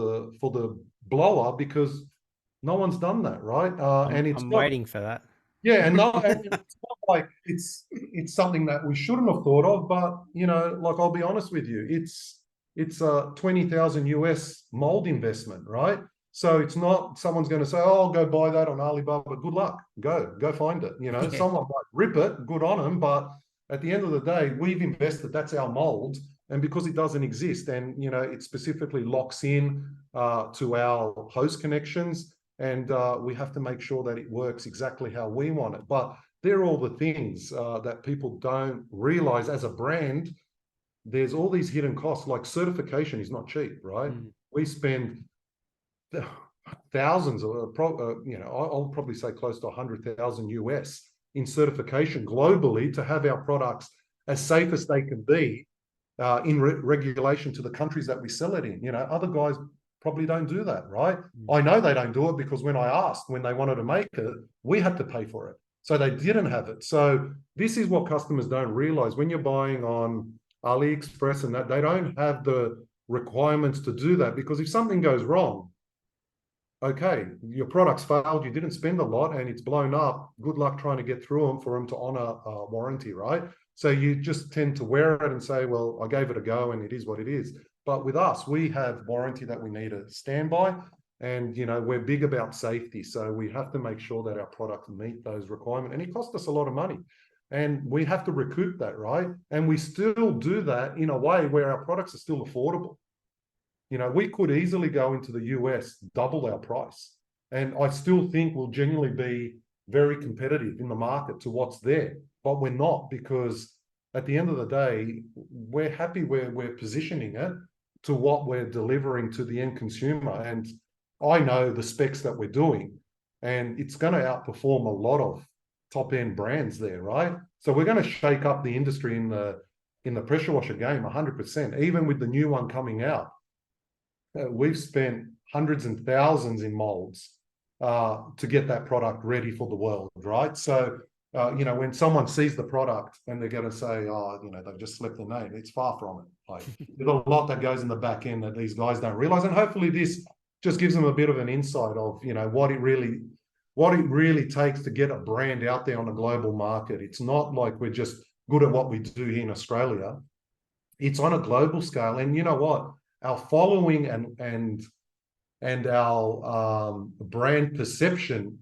the blower, because no one's done that, right? And it's I'm not, waiting for that. yeah, and it's not like it's something that we shouldn't have thought of, but you know, like I'll be honest with you, it's a 20,000 US mold investment, right? So it's not someone's going to say, "Oh, I'll go buy that on Alibaba." Good luck, go find it. You know, Yeah. someone might rip it, good on them, but at the end of the day, we've invested. That's our mold, and because it doesn't exist, and you know, it specifically locks in to our hose connections. And we have to make sure that it works exactly how we want it. But they're all the things that people don't realize as a brand. There's all these hidden costs, like certification is not cheap, right? We spend thousands, you know, I'll probably say close to 100,000 US in certification globally to have our products as safe as they can be in regulation to the countries that we sell it in. You know, other guys probably don't do that, right? I know they don't do it because when I asked, when they wanted to make it, we had to pay for it. So they didn't have it. So this is what customers don't realize. When you're buying on AliExpress and that, they don't have the requirements to do that, because if something goes wrong, okay, your product's failed, you didn't spend a lot and it's blown up, good luck trying to get through them for them to honor warranty, right? So you just tend to wear it and say, well, I gave it a go and it is what it is. But with us, we have warranty that we need to stand by, and you know, we're big about safety, so we have to make sure that our products meet those requirements, and it costs us a lot of money, and we have to recoup that, right? And we still do that in a way where our products are still affordable. You know, we could easily go into the US, double our price, and I still think we'll genuinely be very competitive in the market to what's there, but we're not, because at the end of the day, we're happy where we're positioning it to what we're delivering to the end consumer. And I know the specs that we're doing, and it's going to outperform a lot of top end brands there, right? So we're going to shake up the industry in the pressure washer game 100%. Even with the new one coming out, we've spent hundreds and thousands in molds to get that product ready for the world, right? So you know, when someone sees the product and they're going to say, "Oh, you know, they've just slipped the name," it's far from it. Like, there's a lot that goes in the back end that these guys don't realize, and hopefully this just gives them a bit of an insight of, you know, what it really takes to get a brand out there on a global market. It's not like we're just good at what we do here in Australia. It's on a global scale, and you know what? Our following and our brand perception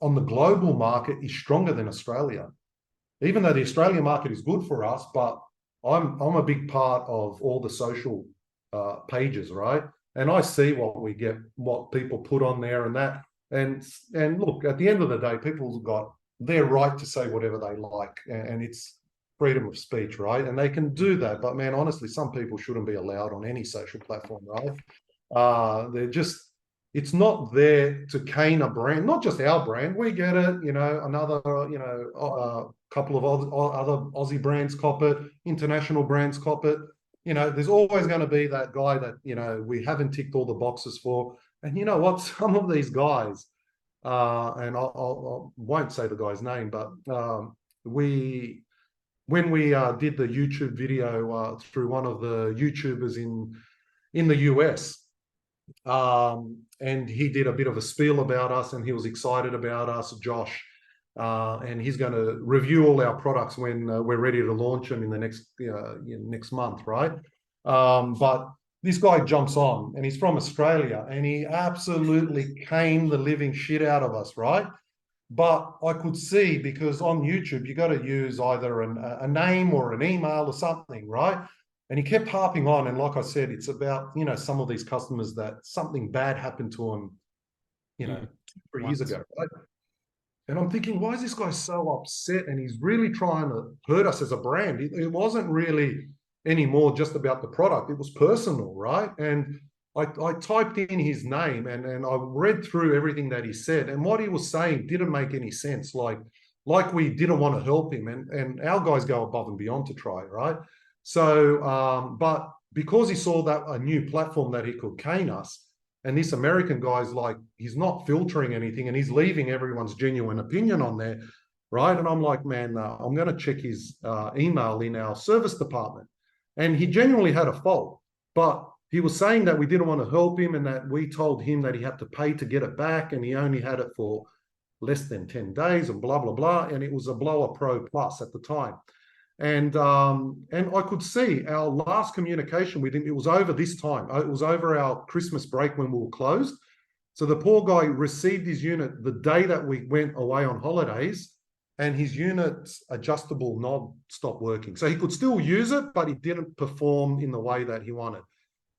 on the global market is stronger than Australia, even though the Australian market is good for us. But I'm a big part of all the social pages, right? And I see what we get, what people put on there, and that. And look, at the end of the day, people's got their right to say whatever they like, and it's freedom of speech, right? And they can do that. But man, honestly, some people shouldn't be allowed on any social platform, right? They're just, it's not there to cane a brand, not just our brand. We get it, you know, another, you know, couple of other Aussie brands cop it, international brands cop it. You know, there's always going to be that guy that, you know, we haven't ticked all the boxes for. And you know what? Some of these guys, and I won't say the guy's name, but when we did the YouTube video through one of the YouTubers in the US, and he did a bit of a spiel about us, and he was excited about us, Josh, and he's going to review all our products when we're ready to launch them in the next month, right? But this guy jumps on, and he's from Australia, and he absolutely caned the living shit out of us, right? But I could see, because on YouTube, you got to use either a name or an email or something, right? And he kept harping on. And like I said, it's about, some of these customers that something bad happened to them, 2-3 years ago, right? And I'm thinking, why is this guy so upset? And he's really trying to hurt us as a brand. It wasn't really anymore just about the product. It was personal, right? And I typed in his name and I read through everything that he said. And what he was saying didn't make any sense. Like we didn't want to help him. And our guys go above and beyond to try, right? So, but because he saw that a new platform that he could cane us, and this American guy's like, he's not filtering anything and he's leaving everyone's genuine opinion on there, right? And I'm like, man, I'm going to check his email in our service department. And he genuinely had a fault, but he was saying that we didn't want to help him and that we told him that he had to pay to get it back and he only had it for less than 10 days and blah, blah, blah. And it was a Blower Pro Plus at the time. And I could see our last communication with him, it was over this time. It was over our Christmas break when we were closed. So the poor guy received his unit the day that we went away on holidays, and his unit's adjustable knob stopped working. So he could still use it, but it didn't perform in the way that he wanted.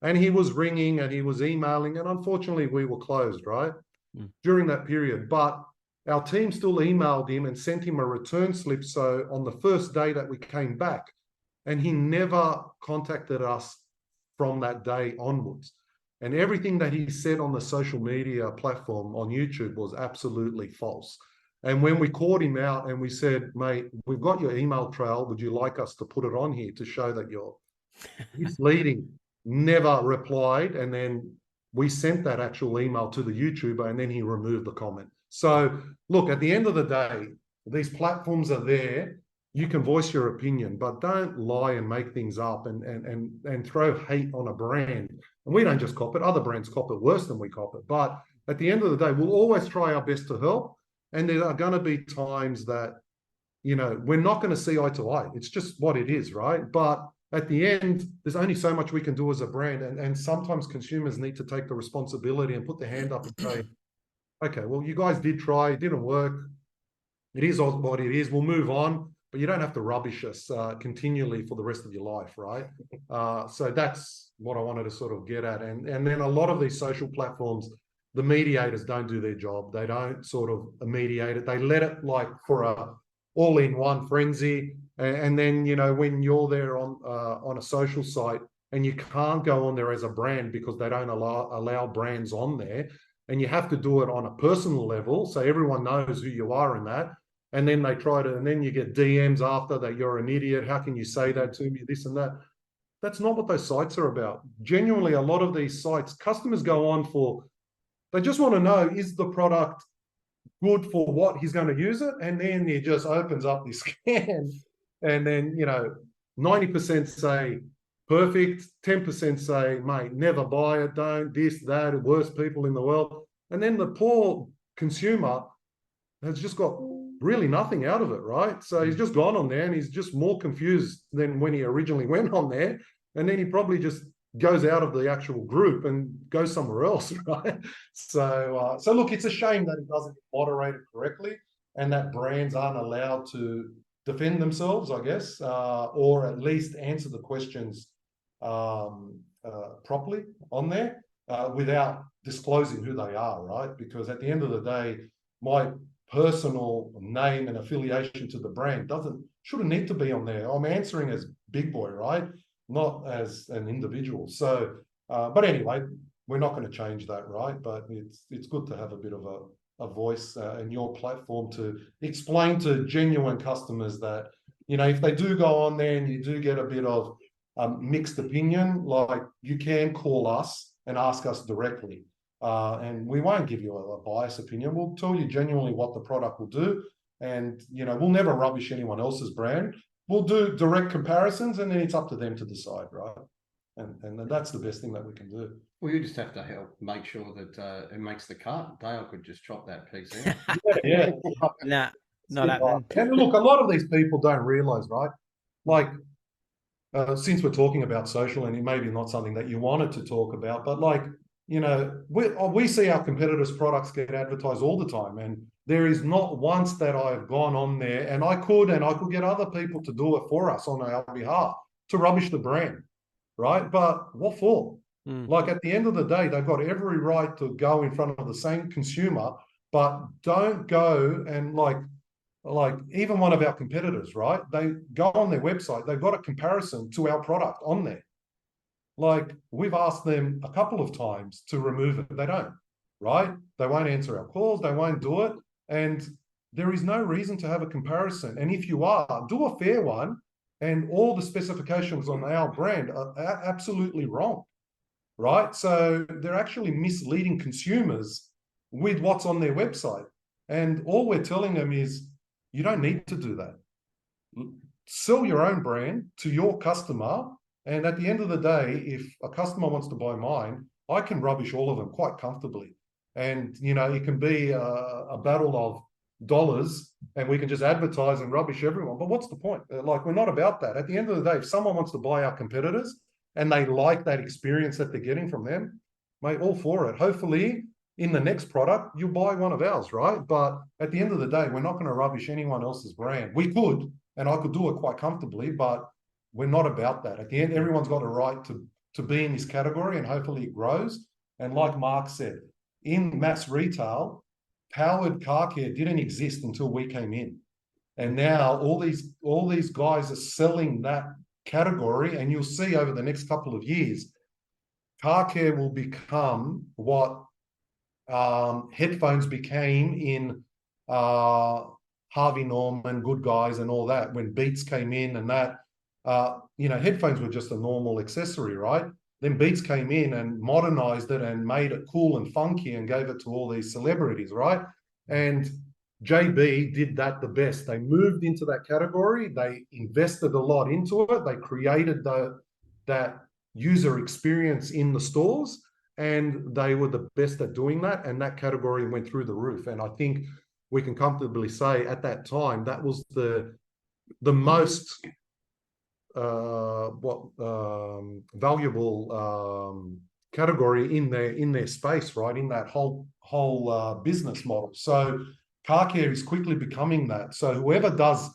And he was ringing and he was emailing, and unfortunately we were closed, right? During that period. But our team still emailed him and sent him a return slip. So on the first day that we came back, and he never contacted us from that day onwards. And everything that he said on the social media platform on YouTube was absolutely false. And when we caught him out and we said, mate, we've got your email trail. Would you like us to put it on here to show that you're misleading? Never replied. And then we sent that actual email to the YouTuber and then he removed the comment. So look, at the end of the day, these platforms are there. You can voice your opinion, but don't lie and make things up and throw hate on a brand. And we don't just cop it. Other brands cop it worse than we cop it. But at the end of the day, we'll always try our best to help. And there are going to be times that, we're not going to see eye to eye. It's just what it is, right? But at the end, there's only so much we can do as a brand. And sometimes consumers need to take the responsibility and put their hand up and say, okay, well, you guys did try, it didn't work. It is what it is. We'll move on, but you don't have to rubbish us continually for the rest of your life, right? So that's what I wanted to sort of get at. And then a lot of these social platforms, the mediators don't do their job. They don't sort of mediate it. They let it like for a all-in-one frenzy. And then, when you're there on a social site and you can't go on there as a brand because they don't allow brands on there, and you have to do it on a personal level so everyone knows who you are in that. And then they try to, and then you get DMs after that you're an idiot. How can you say that to me? This and that. That's not what those sites are about. Genuinely, a lot of these sites, customers go on for, they just want to know, is the product good for what he's going to use it? And then he just opens up this scan and then, 90% say, perfect, 10% say, mate, never buy it, don't, this, that, worst people in the world. And then the poor consumer has just got really nothing out of it, right? So he's just gone on there and he's just more confused than when he originally went on there. And then he probably just goes out of the actual group and goes somewhere else, right? So look, it's a shame that it doesn't get moderated correctly and that brands aren't allowed to defend themselves, I guess, or at least answer the questions properly on there without disclosing who they are, right? Because at the end of the day, my personal name and affiliation to the brand shouldn't need to be on there. I'm answering as BigBoi, right? Not as an individual. So, but anyway, we're not going to change that, right? But it's good to have a bit of a voice in your platform to explain to genuine customers that, if they do go on there and you do get a bit of mixed opinion, like you can call us and ask us directly. And we won't give you a biased opinion. We'll tell you genuinely what the product will do. And, we'll never rubbish anyone else's brand. We'll do direct comparisons and then it's up to them to decide, right? And that's the best thing that we can do. Well, you just have to help make sure that it makes the cut. Dale could just chop that piece out. Yeah. Nah, not happening. And look, a lot of these people don't realize, right? Like, since we're talking about social, and it may be not something that you wanted to talk about, but like, you know, we see our competitors' products get advertised all the time, and there is not once that I've gone on there, and I could get other people to do it for us on our behalf to rubbish the brand, right? But what for? Like at the end of the day, they've got every right to go in front of the same consumer, but don't go and like even one of our competitors, right? They go on their website, they've got a comparison to our product on there. Like we've asked them a couple of times to remove it. They don't, right? They won't answer our calls. They won't do it. And there is no reason to have a comparison. And if you are, do a fair one. And all the specifications on our brand are absolutely wrong, right? So they're actually misleading consumers with what's on their website. And all we're telling them is, you don't need to do that. Sell your own brand to your customer. And at the end of the day, if a customer wants to buy mine, I can rubbish all of them quite comfortably. And, you know, it can be a battle of dollars and we can just advertise and rubbish everyone. But what's the point? Like, we're not about that. At the end of the day, if someone wants to buy our competitors and they like that experience that they're getting from them, mate, all for it. Hopefully, in the next product, you'll buy one of ours, right? But at the end of the day, we're not going to rubbish anyone else's brand. We could, and I could do it quite comfortably, but we're not about that. At the end, everyone's got a right to be in this category, and hopefully it grows. And like Mark said, in mass retail, powered car care didn't exist until we came in. And now all these guys are selling that category, and you'll see over the next couple of years, car care will become what headphones became in Harvey Norman, Good Guys, and all that. When Beats came in, and that, you know, headphones were just a normal accessory, right? Then Beats came in and modernized it and made it cool and funky and gave it to all these celebrities, right? And JB did that the best. They moved into that category. They invested a lot into it. They created that user experience in the stores, and they were the best at doing that. And that category went through the roof. And I think we can comfortably say at that time, that was the most valuable category in their space, right? In that whole business model. So car care is quickly becoming that. So whoever does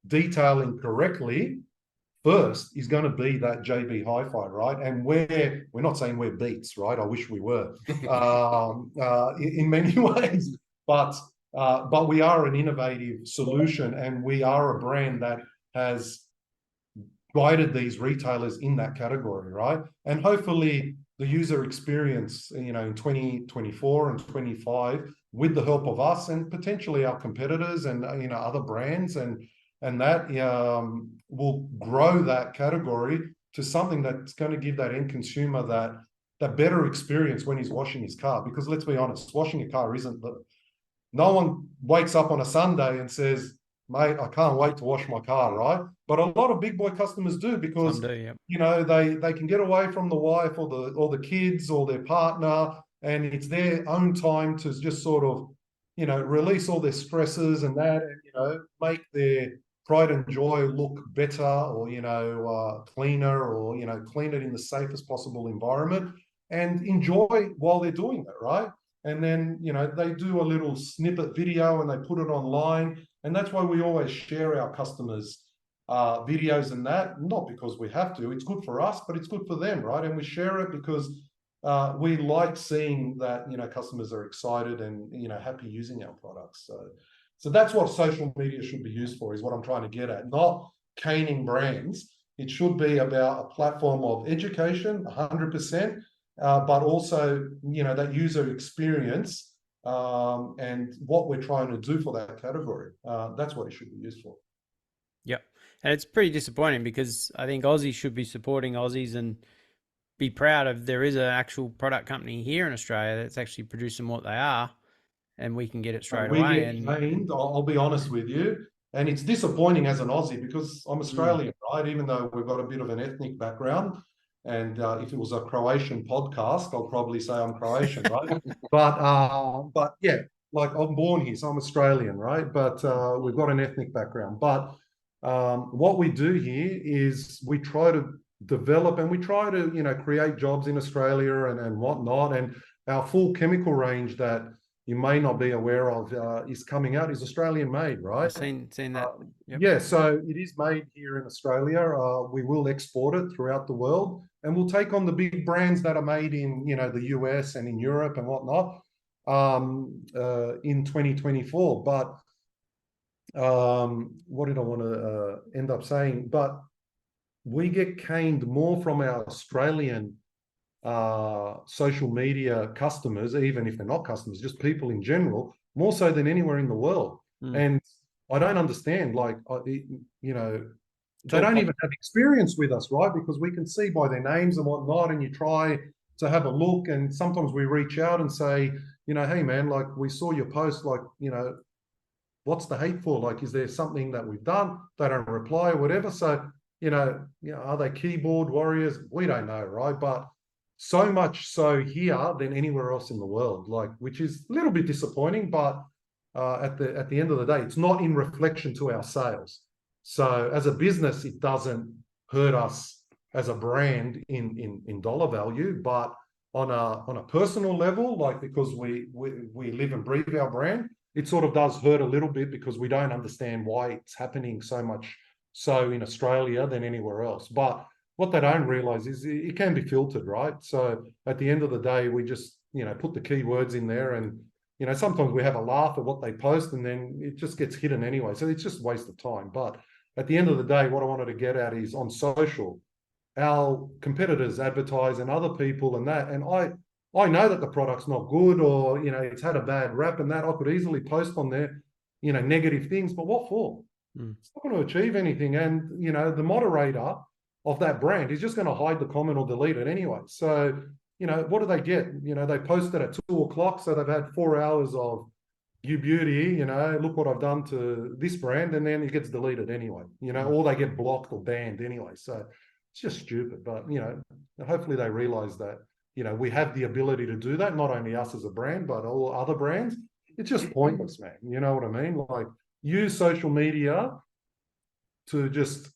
detailing correctly first is going to be that JB Hi-Fi, right? And we're not saying we're Beats, right? I wish we were in many ways, but we are an innovative solution, and we are a brand that has guided these retailers in that category, right? And hopefully the user experience, you know, in 2024 and 25, with the help of us and potentially our competitors and, you know, other brands, and that will grow that category to something that's going to give that end consumer that better experience when he's washing his car. Because let's be honest, washing a car no one wakes up on a Sunday and says, mate, I can't wait to wash my car, right? But a lot of big boy customers do, because you know, they can get away from the wife or the kids or their partner, and it's their own time to just sort of, you know, release all their stresses and that, and, you know, make their pride and joy look better, or, you know, cleaner, or, you know, clean it in the safest possible environment and enjoy while they're doing that, right? And then, you know, they do a little snippet video and they put it online. And that's why we always share our customers' videos and that, not because we have to. It's good for us, but it's good for them, right? And we share it because we like seeing that, you know, customers are excited and, you know, happy using our products. So that's what social media should be used for, is what I'm trying to get at. Not caning brands. It should be about a platform of education, 100%, but also, you know, that user experience and what we're trying to do for that category. That's what it should be used for. Yep. And it's pretty disappointing, because I think Aussie should be supporting Aussies and be proud of, there is an actual product company here in Australia that's actually producing what they are, and we can get it straight away. And I'll be honest with you, and it's disappointing as an Aussie, because I'm Australian, right? Even though we've got a bit of an ethnic background. And if it was a Croatian podcast, I'll probably say I'm Croatian, right? But yeah, like, I'm born here, so I'm Australian, right? But we've got an ethnic background. But What we do here is we try to develop and we try to, create jobs in Australia and whatnot. And our full chemical range that you may not be aware of is coming out, is Australian made, right? I've seen that. Yep. Yeah, so it is made here in Australia. We will export it throughout the world, and we'll take on the big brands that are made in, the US and in Europe and whatnot in 2024. But what did I want to end up saying? But we get caned more from our Australian social media customers, even if they're not customers, just people in general, more so than anywhere in the world. And I don't understand, they don't even have experience with us, right? Because we can see by their names and whatnot, and you try to have a look, and sometimes we reach out and say, hey man, we saw your post, what's the hate for? Is there something that we've done? They don't reply or whatever. So, are they keyboard warriors? We don't know, right? But so much so here than anywhere else in the world, which is a little bit disappointing, but at the end of the day, it's not in reflection to our sales. So as a business, it doesn't hurt us as a brand in dollar value, but on a personal level, because we live and breathe our brand, it sort of does hurt a little bit because we don't understand why it's happening so much so in Australia than anywhere else. But what they don't realize is it can be filtered, right? So at the end of the day, we just, put the keywords in there, and, sometimes we have a laugh at what they post and then it just gets hidden anyway. So it's just a waste of time. But at the end of the day, what I wanted to get at is on social, our competitors advertise and other people and that. And I know that the product's not good, or, it's had a bad rap and that. I could easily post on there, negative things, but what for? It's not going to achieve anything. And, the moderator of that brand is just going to hide the comment or delete it anyway. So, what do they get? They posted at 2:00, so they've had 4 hours of you beauty, look what I've done to this brand, and then it gets deleted anyway, or they get blocked or banned anyway. So it's just stupid. But, hopefully they realize that, we have the ability to do that, not only us as a brand, but all other brands. It's just pointless, man. You know what I mean? Use social media to just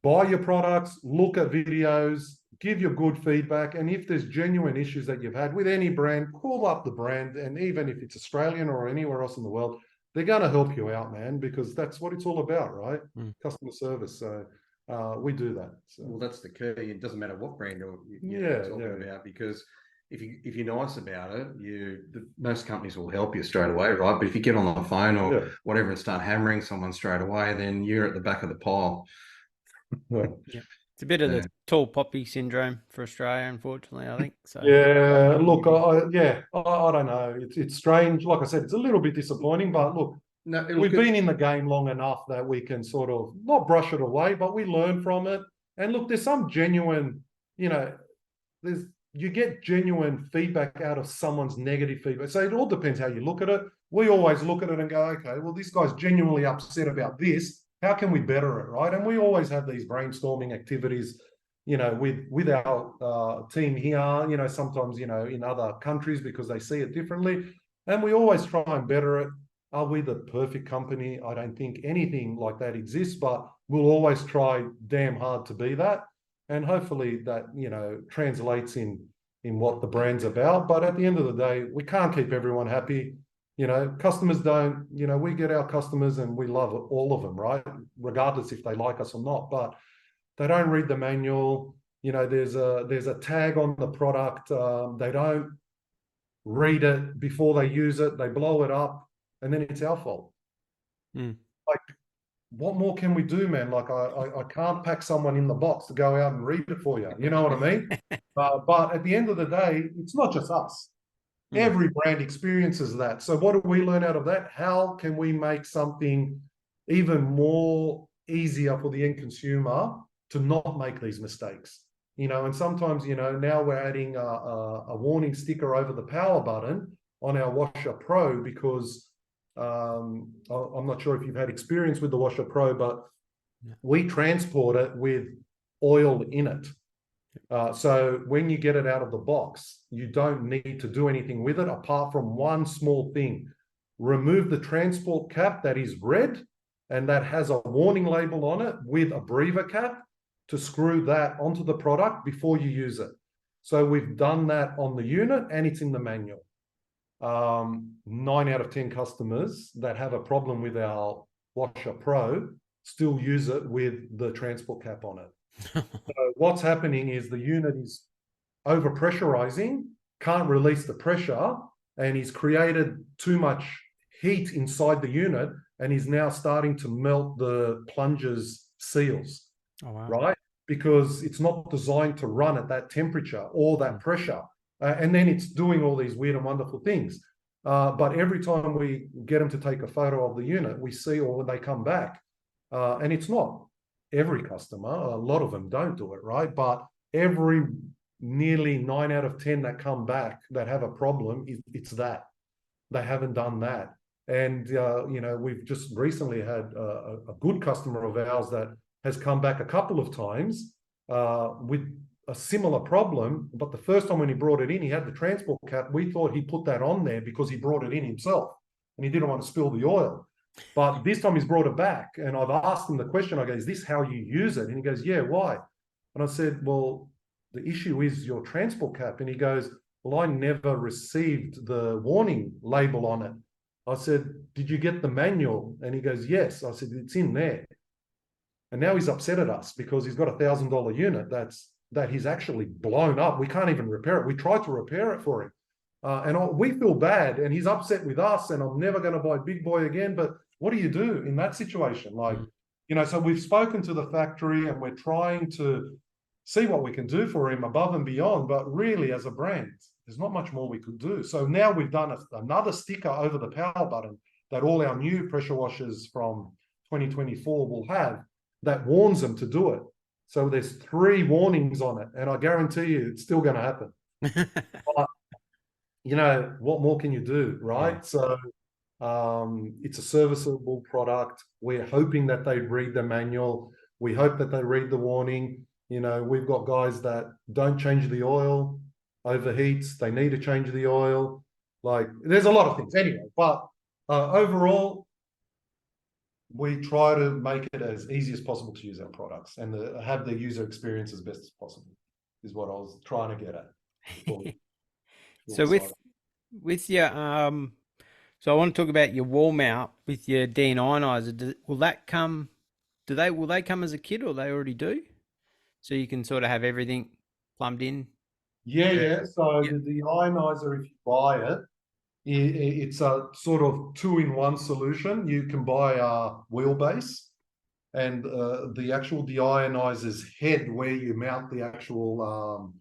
buy your products, look at videos, give your good feedback. And if there's genuine issues that you've had with any brand, call up the brand. And even if it's Australian or anywhere else in the world, they're going to help you out, man, because that's what it's all about, right? Customer service. So we do that. So. Well, that's the key. It doesn't matter what brand you're talking about, because if you're nice about it, most companies will help you straight away, right? But if you get on the phone or whatever and start hammering someone straight away, then you're at the back of the pile. Yeah. It's a bit of the tall poppy syndrome for Australia, unfortunately, I think. So yeah, look, I don't know. It's strange. Like I said, it's a little bit disappointing, but look, we've been in the game long enough that we can sort of not brush it away, but we learn from it. And look, there's some genuine, you get genuine feedback out of someone's negative feedback. So it all depends how you look at it. We always look at it and go, okay, well, this guy's genuinely upset about this. How can we better it, right? And we always have these brainstorming activities, with our team here, sometimes, in other countries because they see it differently. And we always try and better it. Are we the perfect company? I don't think anything like that exists, but we'll always try damn hard to be that. And hopefully that, translates in what the brand's about. But at the end of the day, we can't keep everyone happy. Customers don't, we get our customers and we love all of them, right? Regardless if they like us or not, but they don't read the manual. There's a tag on the product. They don't read it before they use it. They blow it up and then it's our fault. What more can we do, man? I can't pack someone in the box to go out and read it for you. You know what I mean? But at the end of the day, it's not just us. Every brand experiences that. So what do we learn out of that? How can we make something even more easier for the end consumer to not make these mistakes? And sometimes, now we're adding a warning sticker over the power button on our Washer Pro because I'm not sure if you've had experience with the Washer Pro, but we transport it with oil in it. So when you get it out of the box, you don't need to do anything with it apart from one small thing. Remove the transport cap that is red and that has a warning label on it with a breather cap to screw that onto the product before you use it. So we've done that on the unit, and it's in the manual. 9 out of 10 customers that have a problem with our Washer Pro still use it with the transport cap on it. So what's happening is the unit is overpressurizing, can't release the pressure, and he's created too much heat inside the unit, and he's now starting to melt the plunger's seals. Oh, wow. Right? Because it's not designed to run at that temperature or that pressure. And then it's doing all these weird and wonderful things. But every time we get them to take a photo of the unit, we see, or when they come back, and it's not every customer, a lot of them don't do it, right? But every nearly 9 out of 10 that come back that have a problem, it's that. They haven't done that. And, we've just recently had a good customer of ours that has come back a couple of times with a similar problem. But the first time when he brought it in, he had the transport cap. We thought he put that on there because he brought it in himself and he didn't want to spill the oil. But this time he's brought it back, and I've asked him the question. I go, is this how you use it? And he goes, yeah, why? And I said, well, the issue is your transport cap. And he goes, well, I never received the warning label on it. I said, did you get the manual? And he goes, yes. I said, it's in there. And now he's upset at us because he's got a $1,000 unit that he's actually blown up. We can't even repair it. We tried to repair it for him. We feel bad, and he's upset with us, and I'm never going to buy BigBoi again. But what do you do in that situation? So we've spoken to the factory, and we're trying to see what we can do for him above and beyond. But really, as a brand, there's not much more we could do. So now we've done another sticker over the power button that all our new pressure washers from 2024 will have, that warns them to do it. So there's 3 warnings on it, and I guarantee you it's still going to happen. But, what more can you do, right? Yeah. So it's a serviceable product. We're hoping that they read the manual. We hope that they read the warning. We've got guys that don't change the oil, overheats, they need to change the oil. There's a lot of things anyway, but overall, we try to make it as easy as possible to use our products and have the user experience as best as possible, is what I was trying to get at. So with your so I want to talk about your wall mount with your deionizer. Will they come as a kit, or they already do? So you can sort of have everything plumbed in. Yeah. So the deionizer, if you buy it, it's a sort of 2-in-1 solution. You can buy a wheelbase, and the actual deionizer's head, where you mount the actual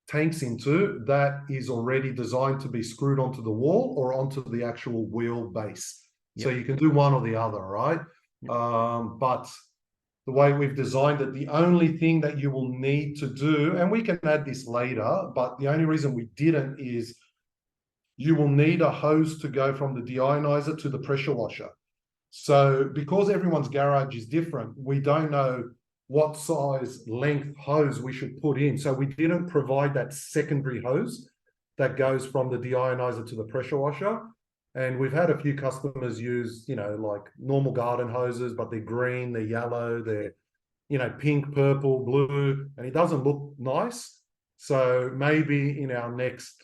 tanks into, that is already designed to be screwed onto the wall or onto the actual wheelbase. Yep. So you can do one or the other, right? Yep. But the way we've designed it, the only thing that you will need to do, and we can add this later, but the only reason we didn't is you will need a hose to go from the deionizer to the pressure washer. So because everyone's garage is different, we don't know what size length hose we should put in. So we didn't provide that secondary hose that goes from the deionizer to the pressure washer. And we've had a few customers use, normal garden hoses, but they're green, they're yellow, they're, pink, purple, blue, and it doesn't look nice. So maybe in our next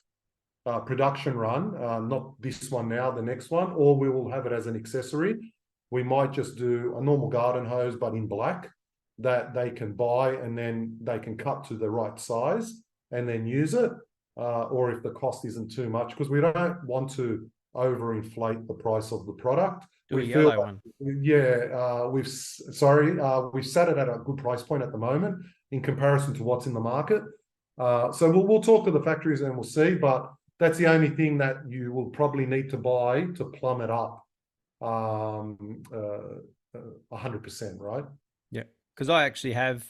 production run, not this one now, the next one, or we will have it as an accessory. We might just do a normal garden hose, but in black, that they can buy, and then they can cut to the right size and then use it. Or if the cost isn't too much, because we don't want to overinflate the price of the product. We feel like, one. We've set it at a good price point at the moment in comparison to what's in the market. So we'll talk to the factories and we'll see, but that's the only thing that you will probably need to buy to plumb it up 100%, right? Yeah, because I actually have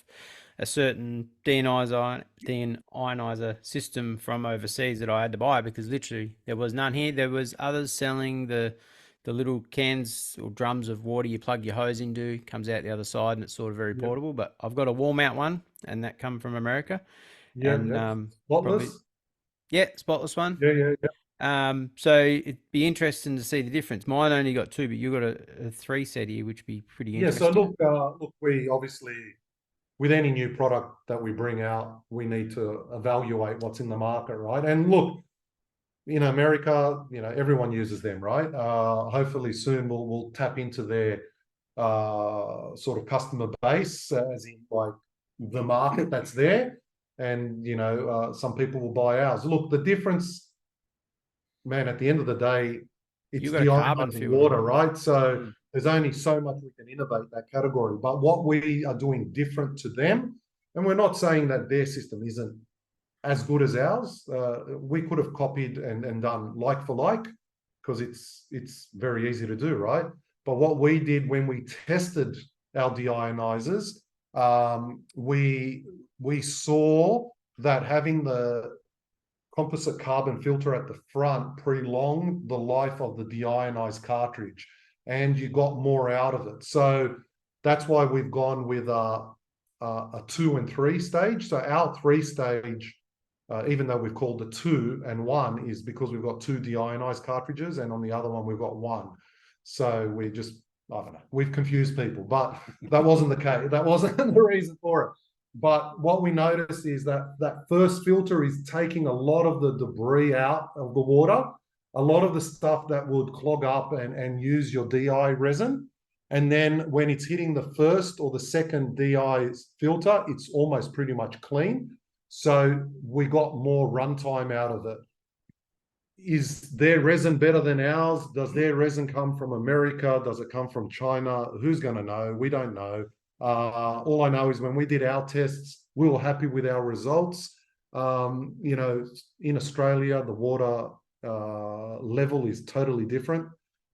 a certain deionizer system from overseas that I had to buy because literally there was none here. There was others selling the little cans or drums of water you plug your hose into, comes out the other side, and it's sort of very portable. But I've got a wall mount one, and that come from America. Yeah, and spotless. Spotless one. Yeah. So it'd be interesting to see the difference. Mine only got 2, but you got a 3 set here, which would be pretty Yeah, so interesting. look, we obviously, with any new product that we bring out, we need to evaluate what's in the market, right? And look, in America, everyone uses them, right? Hopefully soon we'll tap into their sort of customer base, as in like the market that's there, and some people will buy ours. Look, the difference, man, at the end of the day, it's You got a carbon deionizing filter, water, right? So Mm. there's only so much we can innovate that category. But what we are doing different to them, and we're not saying that their system isn't as good as ours. We could have copied and done like for like, because it's very easy to do, right? But what we did when we tested our deionizers, we saw that having the composite carbon filter at the front prolonged the life of the deionized cartridge, and you got more out of it. So that's why we've gone with a 2 and 3 stage. So our 3 stage, even though we've called it 2 and 1, is because we've got 2 deionized cartridges, and on the other one we've got 1. So we just, I don't know, we've confused people, but that wasn't the case. That wasn't the reason for it. But what we noticed is that that first filter is taking a lot of the debris out of the water, a lot of the stuff that would clog up and use your DI resin. And then when it's hitting the first or the second DI filter, it's almost pretty much clean. So we got more runtime out of it. Is their resin better than ours? Does their resin come from America? Does it come from China? Who's going to know? We don't know. All I know is when we did our tests, we were happy with our results. In Australia, the water level is totally different.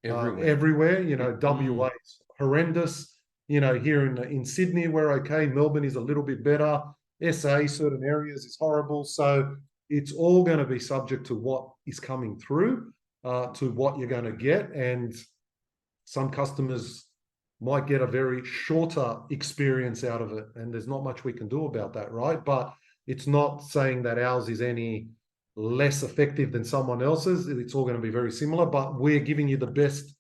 Everywhere, WA is horrendous. Here in Sydney, we're okay. Melbourne is a little bit better. SA, certain areas is horrible. So it's all going to be subject to what is coming through, to what you're going to get. And some customers might get a very shorter experience out of it, and there's not much we can do about that, right? But it's not saying that ours is any less effective than someone else's. It's all going to be very similar, but we're giving you the best,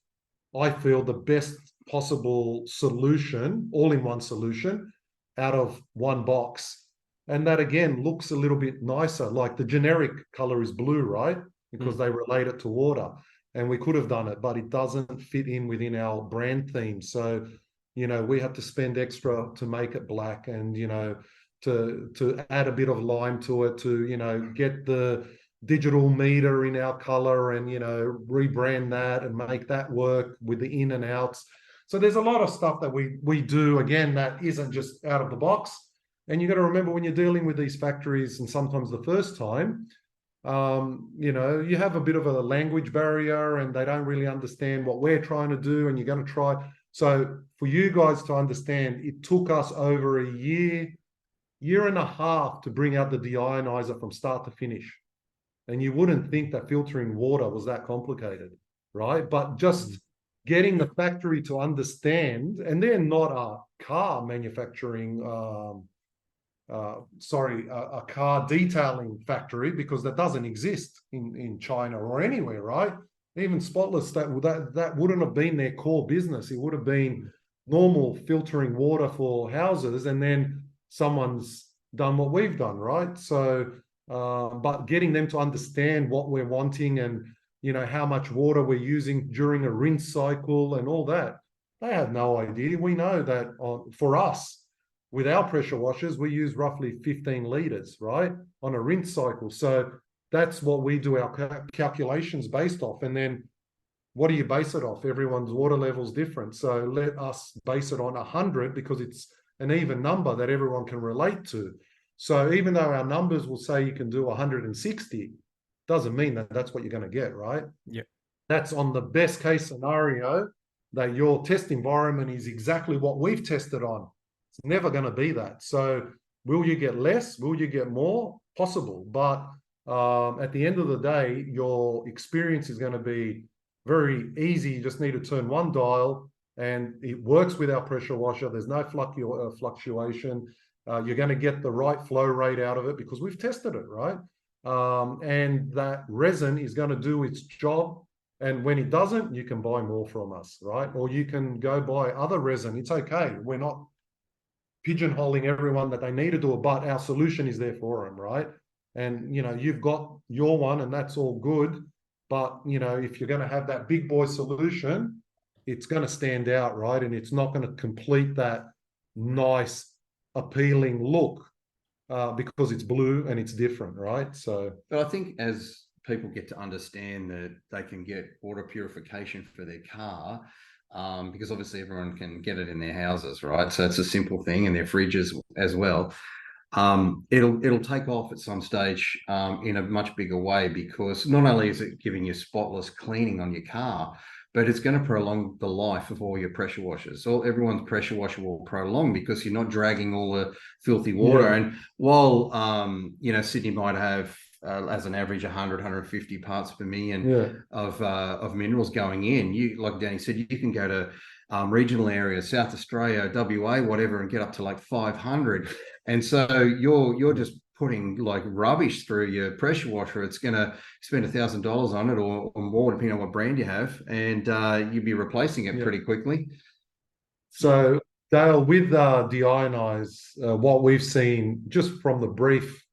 I feel, the best possible solution, all-in-one solution, out of one box. And that, again, looks a little bit nicer. Like the generic color is blue, right? Because they relate it to water. And we could have done it, but it doesn't fit in within our brand theme. So, we had to spend extra to make it black, and, to add a bit of lime to it, to, get the digital meter in our color and, rebrand that and make that work with the in and outs. So there's a lot of stuff that we do, again, that isn't just out of the box. And you got to remember, when you're dealing with these factories, and sometimes the first time, you have a bit of a language barrier, and they don't really understand what we're trying to do, and you're going to try. So for you guys to understand, it took us over a year and a half to bring out the deionizer from start to finish. And you wouldn't think that filtering water was that complicated, right? But just getting the factory to understand, and they're not a car manufacturing a car detailing factory, because that doesn't exist in China or anywhere, right? Even Spotless, that wouldn't have been their core business. It would have been normal filtering water for houses, and then someone's done what we've done, right? So, but getting them to understand what we're wanting, and how much water we're using during a rinse cycle and all that, they have no idea. We know that for us, with our pressure washers, we use roughly 15 litres, right, on a rinse cycle. So that's what we do our calculations based off. And then what do you base it off? Everyone's water level is different. So let us base it on 100, because it's an even number that everyone can relate to. So even though our numbers will say you can do 160, doesn't mean that that's what you're going to get, right? Yeah. That's on the best case scenario, that your test environment is exactly what we've tested on. It's never going to be that. So will you get less? Will you get more? Possible. But at the end of the day, your experience is going to be very easy. You just need to turn one dial, and it works with our pressure washer. There's no fluctuation. You're going to get the right flow rate out of it, because we've tested it, right? and that resin is going to do its job. And when it doesn't, you can buy more from us, right? Or you can go buy other resin. It's okay. We're not pigeonholing everyone that they need to do it, but our solution is there for them, right? And, you know, you've got your one and that's all good. But, you know, if you're going to have that big boy solution, it's going to stand out, right? And it's not going to complete that nice, appealing look because it's blue and it's different, right? So, but I think as people get to understand that they can get water purification for their car, because obviously everyone can get it in their houses, right? So it's a simple thing, in their fridges as well. It'll take off at some stage in a much bigger way, because not only is it giving you spotless cleaning on your car, but it's going to prolong the life of all your pressure washers. So everyone's pressure washer will prolong because you're not dragging all the filthy water. Yeah. And while you know, Sydney might have as an average 100, 150 parts per million of minerals going in, you, like Danny said, you can go to regional areas, South Australia, WA, whatever, and get up to like 500. And so you're just putting like rubbish through your pressure washer. It's going to spend $1,000 on it or more, depending on what brand you have, and you'd be replacing it pretty quickly. So Dale, with deionize, what we've seen just from the brief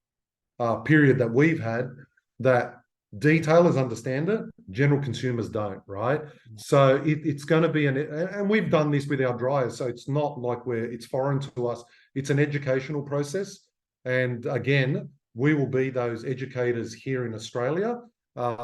period that we've had, that detailers understand it, general consumers don't, right? So it's going to be and we've done this with our dryers, so it's not like it's foreign to us. It's an educational process. And again, we will be those educators here in Australia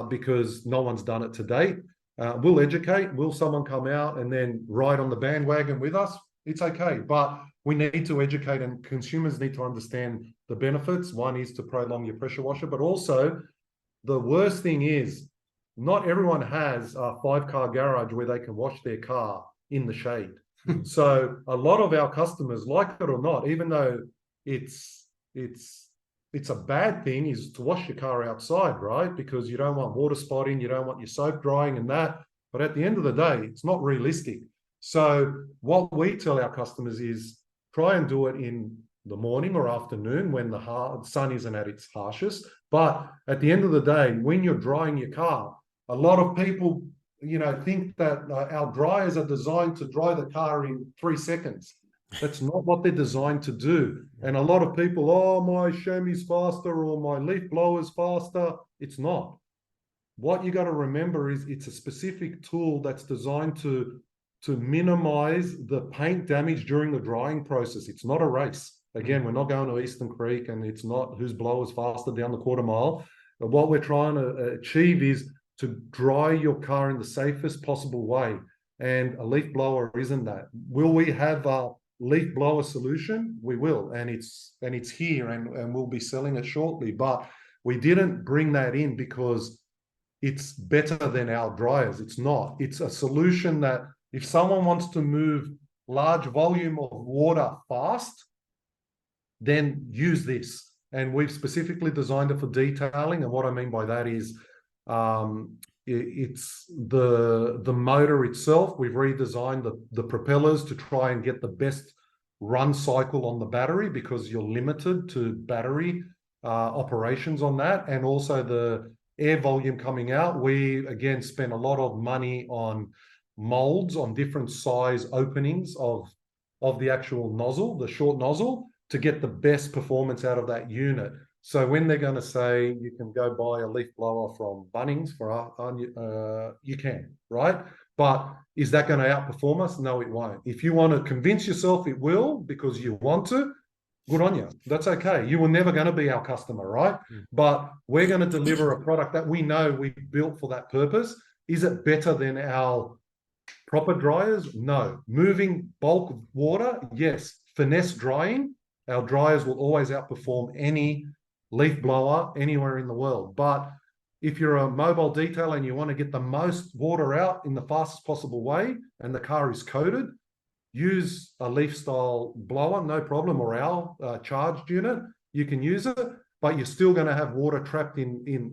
because no one's done it to date. We'll educate. Will someone come out and then ride on the bandwagon with us? It's okay. But we need to educate, and consumers need to understand the benefits. One is to prolong your pressure washer, but also the worst thing is not everyone has a 5-car garage where they can wash their car in the shade. So a lot of our customers, like it or not, even though it's a bad thing, is to wash your car outside, right? Because you don't want water spotting, you don't want your soap drying and that. But at the end of the day, it's not realistic. So what we tell our customers is try and do it in the morning or afternoon when the sun isn't at its harshest. But at the end of the day, when you're drying your car, a lot of people, you know, think that our dryers are designed to dry the car in 3 seconds. That's not what they're designed to do. And a lot of people, oh, my Shami's faster or my leaf blower's faster. It's not. What you got to remember is it's a specific tool that's designed to minimize the paint damage during the drying process. It's not a race. Again, we're not going to Eastern Creek, and it's not whose blower's faster down the quarter mile. But what we're trying to achieve is to dry your car in the safest possible way. And a leaf blower isn't that. Will we have a leaf blower solution? We will, and it's here, and we'll be selling it shortly. But we didn't bring that in because it's better than our dryers. It's not. It's a solution that if someone wants to move large volume of water fast, then use this. And we've specifically designed it for detailing. And what I mean by that is it's the motor itself. We've redesigned the propellers to try and get the best run cycle on the battery, because you're limited to battery operations on that. And also the air volume coming out. We, again, spent a lot of money on molds on different size openings of the actual nozzle, the short nozzle, to get the best performance out of that unit. So when they're going to say you can go buy a leaf blower from Bunnings you can, right? But is that going to outperform us? No, it won't. If you want to convince yourself it will because you want to, good on you. That's okay. You were never going to be our customer, right? But we're going to deliver a product that we know we built for that purpose. Is it better than our proper dryers? No. Moving bulk water? Yes. Finesse drying? Our dryers will always outperform any leaf blower anywhere in the world. But if you're a mobile detailer and you want to get the most water out in the fastest possible way, and the car is coated, use a leaf style blower, no problem, or our charged unit. You can use it, but you're still going to have water trapped in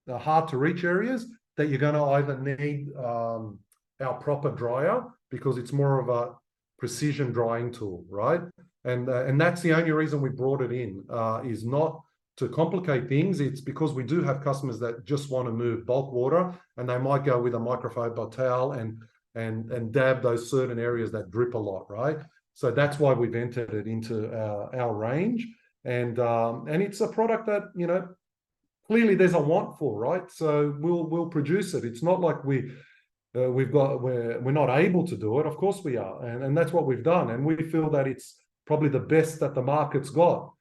the hard to reach areas that you're going to either need our proper dryer, because it's more of a precision drying tool, right? And that's the only reason we brought it in, is not complicate things, it's because we do have customers that just want to move bulk water, and they might go with a microfiber towel and dab those certain areas that drip a lot, right? So that's why we've entered it into our range, and it's a product that, you know, clearly there's a want for, right? So we'll produce it. It's not like we're not able to do it. Of course we are, and that's what we've done, and we feel that it's probably the best that the market's got.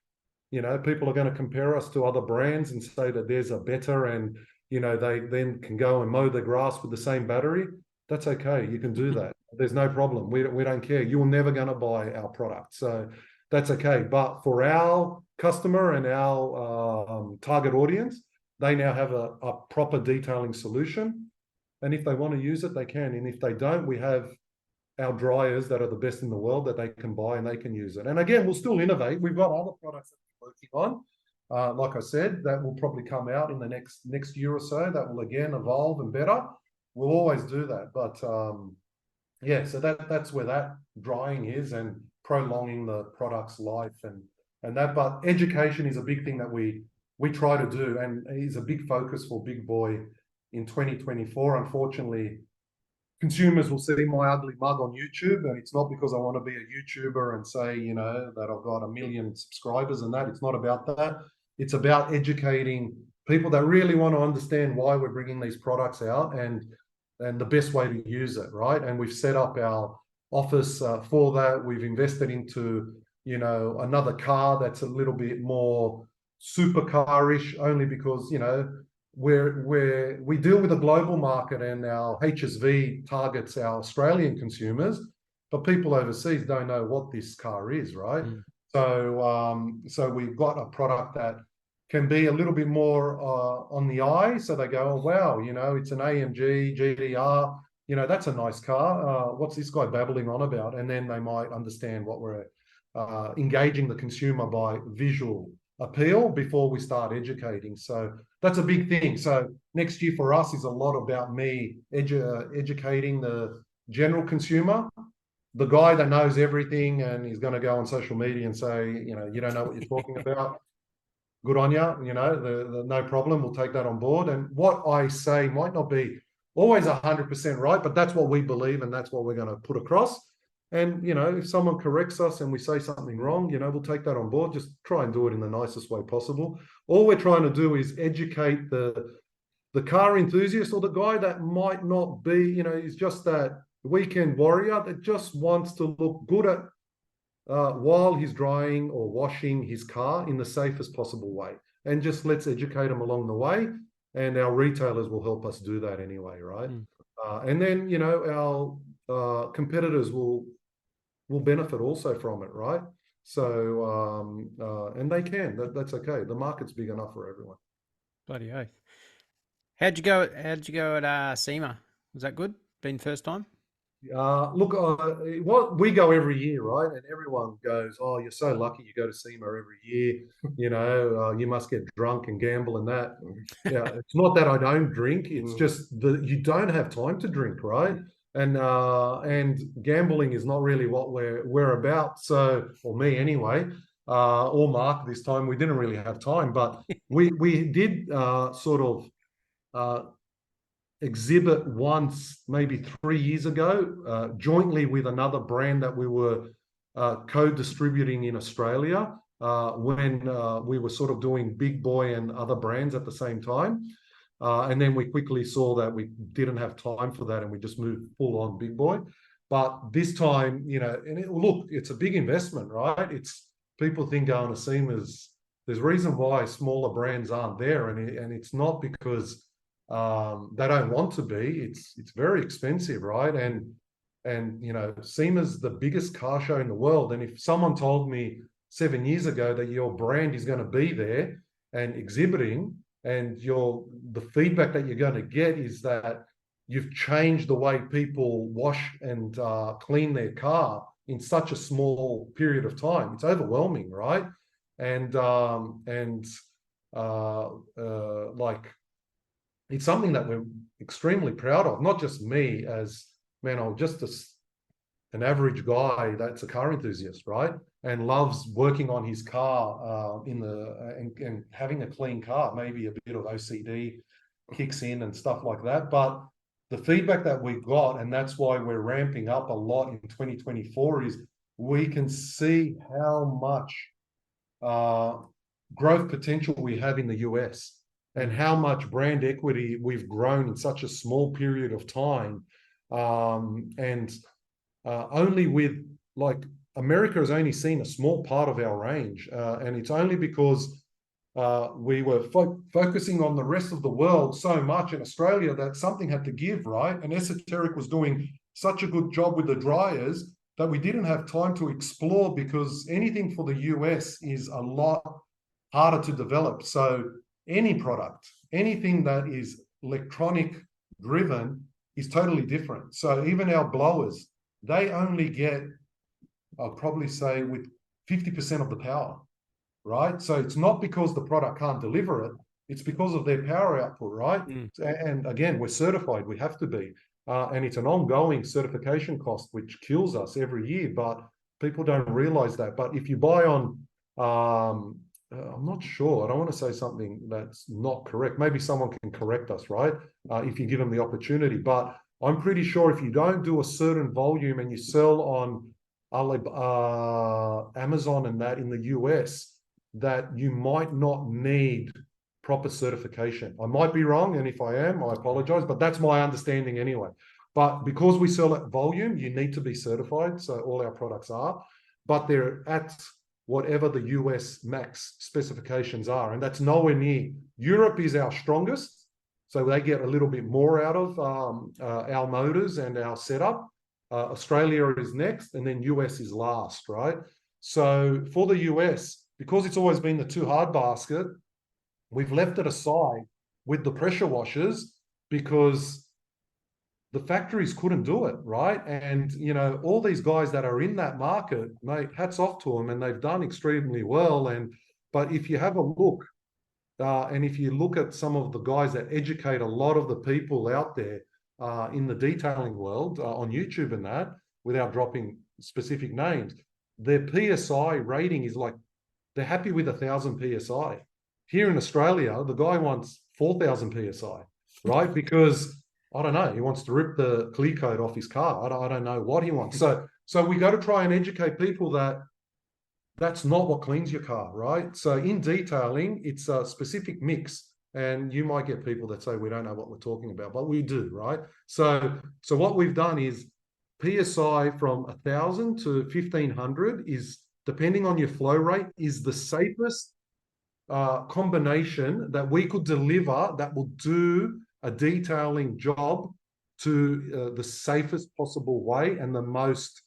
You know, people are going to compare us to other brands and say that there's a better, and, you know, they then can go and mow the grass with the same battery. That's okay. You can do that. There's no problem. We don't care. You're never going to buy our product. So that's okay. But for our customer and our target audience, they now have a proper detailing solution. And if they want to use it, they can. And if they don't, we have our dryers that are the best in the world that they can buy and they can use it. And again, we'll still innovate. We've got other products that we're working on. Like I said, that will probably come out in the next year or so. That will again evolve and better. We'll always do that. But yeah, so that's where that drying is, and prolonging the product's life and that. But education is a big thing that we try to do, and is a big focus for BigBoi in 2024. Unfortunately, consumers will see my ugly mug on YouTube, and it's not because I want to be a YouTuber and say, you know, that I've got 1 million subscribers and that. It's not about that. It's about educating people that really want to understand why we're bringing these products out and the best way to use it, right? And we've set up our office for that. We've invested into, you know, another car that's a little bit more supercar-ish, only because, you know, we deal with a global market, and our HSV targets our Australian consumers, but people overseas don't know what this car is, right? So we've got a product that can be a little bit more on the eye. So they go, oh, wow, you know, it's an AMG GDR, you know, that's a nice car. What's this guy babbling on about? And then they might understand what we're engaging the consumer by visual appeal before we start educating. So that's a big thing. So next year for us is a lot about me educating the general consumer, the guy that knows everything and he's going to go on social media and say, you know, you don't know what you're talking about. Good on you, you know, the no problem. We'll take that on board. And what I say might not be always 100% right, but that's what we believe, and that's what we're going to put across. And, you know, if someone corrects us and we say something wrong, you know, we'll take that on board. Just try and do it in the nicest way possible. All we're trying to do is educate the car enthusiast, or the guy that might not be, you know, is just that weekend warrior that just wants to look good at while he's drying or washing his car in the safest possible way. And just let's educate them along the way. And our retailers will help us do that anyway, right? And then, you know, our competitors will benefit also from it, right? So, and they can. That's okay. The market's big enough for everyone. Bloody oath. How'd you go at SEMA? Was that good? Been first time? Look, we go every year, right? And everyone goes, oh, you're so lucky you go to SEMA every year. You know, you must get drunk and gamble and that. Yeah, it's not that I don't drink. It's just that you don't have time to drink, right? And gambling is not really what we're about. So, or me anyway, or Mark this time, we didn't really have time, but we did sort of exhibit once, maybe 3 years ago, jointly with another brand that we were co-distributing in Australia when we were sort of doing BigBoi and other brands at the same time. And then we quickly saw that we didn't have time for that, and we just moved full on BigBoi. But this time, you know, and look, it's a big investment, right? It's people think going to SEMA's, there's reason why smaller brands aren't there, and it's not because they don't want to be. It's very expensive, right? And you know, SEMA's the biggest car show in the world. And if someone told me 7 years ago that your brand is going to be there and exhibiting, and the feedback that you're going to get is that you've changed the way people wash and clean their car in such a small period of time, it's overwhelming, right? And like, it's something that we're extremely proud of. Not just me as, man, I'm just an average guy that's a car enthusiast, right? And loves working on his car and having a clean car. Maybe a bit of OCD kicks in and stuff like that. But the feedback that we got, and that's why we're ramping up a lot in 2024, is we can see how much growth potential we have in the US and how much brand equity we've grown in such a small period of time. Only with, like, America has only seen a small part of our range. And it's only because we were focusing on the rest of the world so much in Australia that something had to give, right? And Esoteric was doing such a good job with the dryers that we didn't have time to explore, because anything for the US is a lot harder to develop. So any product, anything that is electronic driven is totally different. So even our blowers, they only get, I'll probably say, with 50% of the power, right? So it's not because the product can't deliver it, it's because of their power output, right? And again, we're certified, we have to be. And it's an ongoing certification cost, which kills us every year, but people don't realize that. But if you buy on, I'm not sure, I don't want to say something that's not correct. Maybe someone can correct us, right? If you give them the opportunity. But I'm pretty sure if you don't do a certain volume and you sell on Amazon and that in the US, that you might not need proper certification. I might be wrong, and if I am, I apologize, but that's my understanding anyway. But because we sell at volume, you need to be certified, so all our products are, but they're at whatever the US max specifications are, and that's nowhere near. Europe is our strongest, so they get a little bit more out of our motors and our setup. Australia is next, and then US is last, right? So for the US, because it's always been the too hard basket, we've left it aside with the pressure washers because the factories couldn't do it, right? And, you know, all these guys that are in that market, mate, hats off to them, and they've done extremely well. But if you have a look, and if you look at some of the guys that educate a lot of the people out there in the detailing world on YouTube and that, without dropping specific names, their PSI rating is like, they're happy with 1,000 PSI. Here in Australia, the guy wants 4,000 PSI, right? Because, I don't know, he wants to rip the clear coat off his car. I don't know what he wants. So we got to try and educate people that that's not what cleans your car, right? So in detailing, it's a specific mix. And you might get people that say, we don't know what we're talking about, but we do, right? So what we've done is PSI from 1,000 to 1,500 is, depending on your flow rate, is the safest combination that we could deliver that will do a detailing job to the safest possible way and the most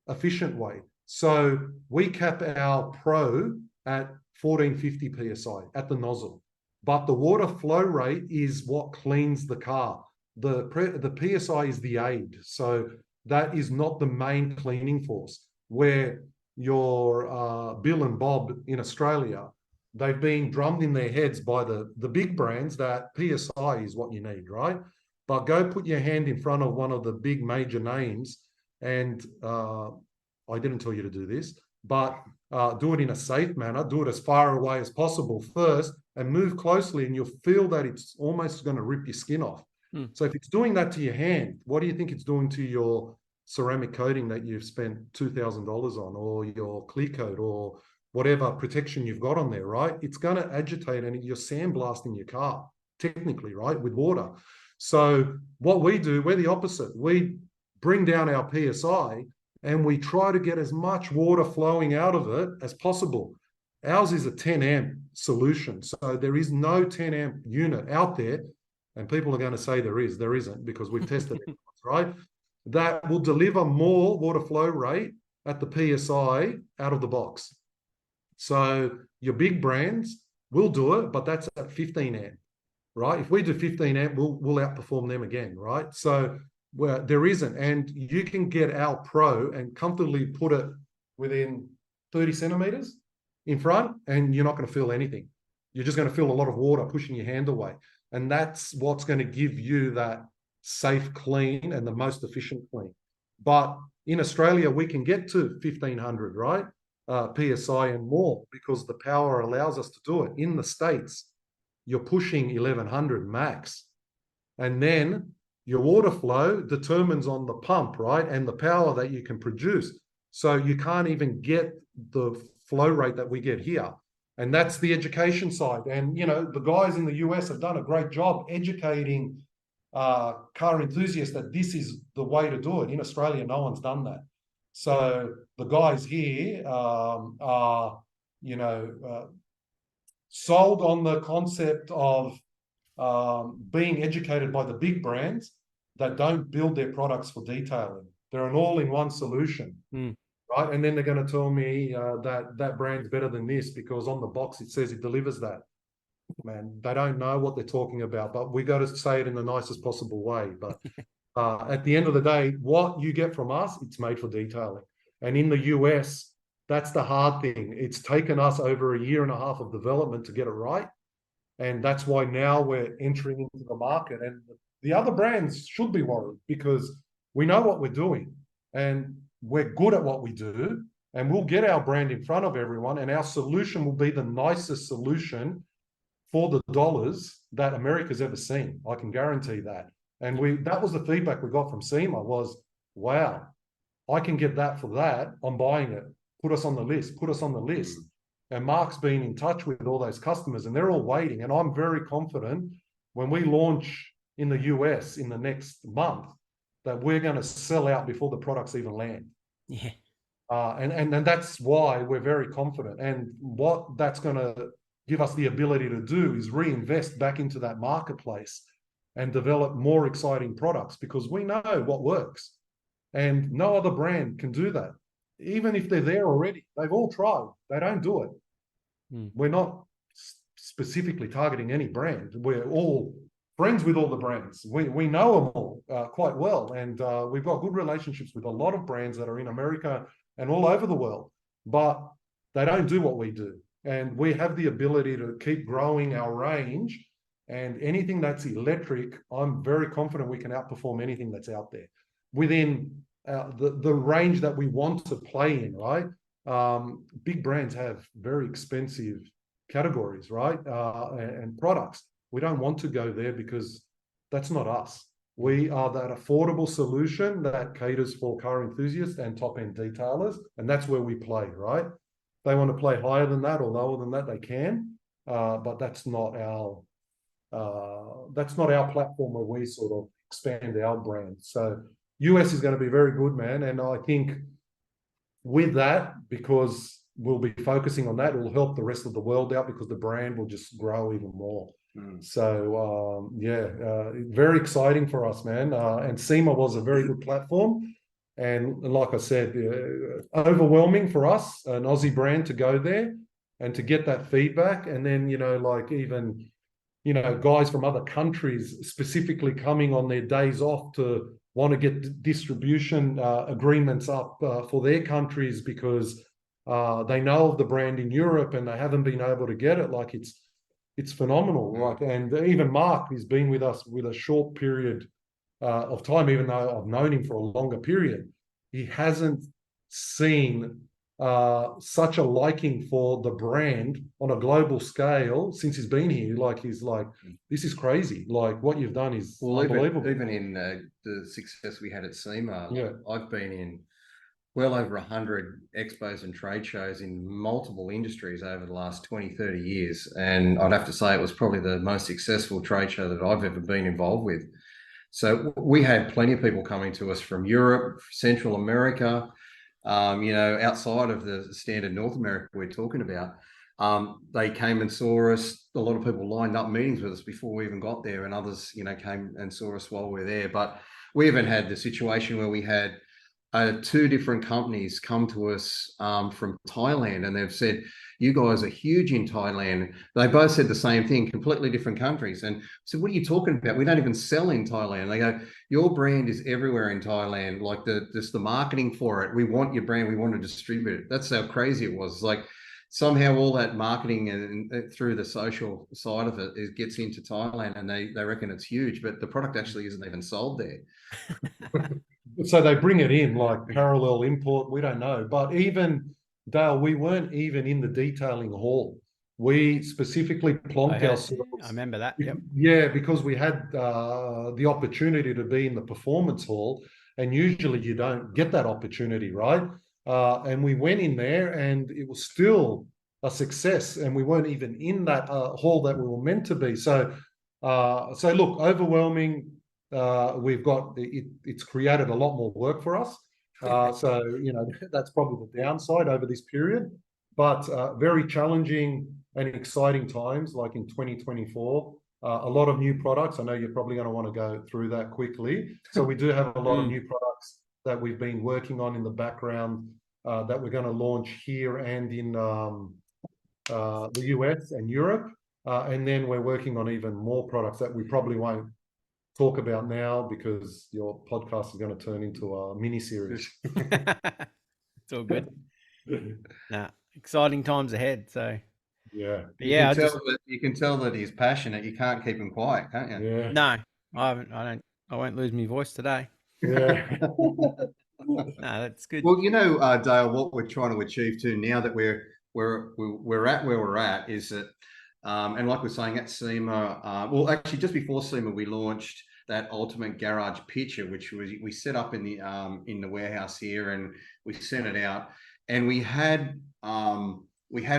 efficient way. So we cap our Pro at 1,450 PSI at the nozzle, but the water flow rate is what cleans the car. The PSI is the aid. So that is not the main cleaning force. Where your Bill and Bob in Australia, they've been drummed in their heads by the big brands that PSI is what you need, right? But go put your hand in front of one of the big major names, and I didn't tell you to do this, but do it in a safe manner, do it as far away as possible first, and move closely, and you'll feel that it's almost going to rip your skin off. So if it's doing that to your hand, what do you think it's doing to your ceramic coating that you've spent $2,000 on, or your clear coat, or whatever protection you've got on there, right? It's going to agitate, and you're sandblasting your car, technically, right, with water. So what we do, we're the opposite. We bring down our PSI, and we try to get as much water flowing out of it as possible. Ours is a 10 amp solution. So there is no 10 amp unit out there, and people are going to say there isn't, because we've tested it, right? That will deliver more water flow rate at the PSI out of the box. So your big brands will do it, but that's at 15 amp, right? If we do 15 amp, we'll outperform them again, right? So there isn't, and you can get our Pro and comfortably put it within 30 centimeters in front, and you're not going to feel anything. You're just going to feel a lot of water pushing your hand away. And that's what's going to give you that safe clean and the most efficient clean. But in Australia, we can get to 1500, right? PSI and more, because the power allows us to do it. In the States, you're pushing 1100 max. And then your water flow determines on the pump, right? And the power that you can produce. So you can't even get the flow rate that we get here. And that's the education side. And, you know, the guys in the US have done a great job educating car enthusiasts that this is the way to do it. In Australia, no one's done that. So the guys here are, you know, sold on the concept of being educated by the big brands that don't build their products for detailing. They're an all-in-one solution, right? And then they're going to tell me that brand's better than this because on the box it says it delivers that. Man, they don't know what they're talking about, but we got to say it in the nicest possible way. But at the end of the day, what you get from us, it's made for detailing. And in the US, that's the hard thing. It's taken us over a year and a half of development to get it right. And that's why now we're entering into the market. And the other brands should be worried because we know what we're doing and we're good at what we do. And we'll get our brand in front of everyone. And our solution will be the nicest solution for the dollars that America's ever seen. I can guarantee that. And that was the feedback we got from SEMA was, wow, I can get that for that. I'm buying it. Put us on the list. Put us on the list. And Mark's been in touch with all those customers and they're all waiting. And I'm very confident when we launch in the US in the next month that we're going to sell out before the products even land. Yeah. And that's why we're very confident. And what that's going to give us the ability to do is reinvest back into that marketplace and develop more exciting products because we know what works. And no other brand can do that. Even if they're there already, they've all tried. They don't do it. We're not specifically targeting any brand. We're all friends with all the brands. We know them all quite well. And we've got good relationships with a lot of brands that are in America and all over the world. But they don't do what we do. And we have the ability to keep growing our range. And anything that's electric, I'm very confident we can outperform anything that's out there within the range that we want to play in, right? Big brands have very expensive categories, right? And products. We don't want to go there because that's not us. We are that affordable solution that caters for car enthusiasts and top-end detailers, and that's where we play, right? They want to play higher than that or lower than that, they can, but that's not our platform where we sort of expand our brand. So US is going to be very good, man. And I think with that, because we'll be focusing on that, it will help the rest of the world out because the brand will just grow even more. So, very exciting for us, man. And SEMA was a very good platform. And like I said, overwhelming for us, an Aussie brand to go there and to get that feedback. And then, you know, like even, you know, guys from other countries specifically coming on their days off to want to get distribution agreements up for their countries because they know of the brand in Europe and they haven't been able to get it. Like it's phenomenal, right? And even Mark has been with us with a short period of time, even though I've known him for a longer period. He hasn't seen such a liking for the brand on a global scale since he's been here. Like he's like, this is crazy. Like what you've done is unbelievable. Even in the success we had at SEMA, yeah. I've been in well over 100 expos and trade shows in multiple industries over the last 20, 30 years. And I'd have to say it was probably the most successful trade show that I've ever been involved with. So we had plenty of people coming to us from Europe, Central America, you know, outside of the standard North America we're talking about. They came and saw us. A lot of people lined up meetings with us before we even got there, and others, you know, came and saw us while we were there. But we even had the situation where we had 2 different companies come to us from Thailand, and they've said, you guys are huge in Thailand. They both said the same thing, completely different countries. And so what are you talking about? We don't even sell in Thailand. They go, your brand is everywhere in Thailand, like just the marketing for it. We want your brand. We want to distribute it. That's how crazy it was. It's like somehow all that marketing and through the social side of it gets into Thailand, and they reckon it's huge, but the product actually isn't even sold there. So they bring it in like parallel import. We don't know, but even Dale, we weren't even in the detailing hall. We specifically plonked I ourselves. remember that. Yep. Yeah, because we had the opportunity to be in the performance hall, and usually you don't get that opportunity, right? And we went in there, and it was still a success, and we weren't even in that hall that we were meant to be. So, so look, overwhelming. We've got it's created a lot more work for us. So you know that's probably the downside over this period, but very challenging and exciting times like in 2024. A lot of new products. I know you're probably going to want to go through that quickly. So we do have a lot of new products that we've been working on in the background that we're going to launch here and in the US and Europe. And then we're working on even more products that we probably won't talk about now because your podcast is going to turn into a mini series. It's all good. Nah, exciting times ahead. So Yeah. but yeah, You can tell that he's passionate. You can't keep him quiet, can't you? Yeah. no, I won't lose my voice today. Yeah. No, that's good. Well, Dale, what we're trying to achieve too now that we're at where we're at is that, and like we're saying at SEMA, well, actually just before SEMA, we launched that ultimate garage picture, which we set up in the warehouse here, and we sent it out, and we had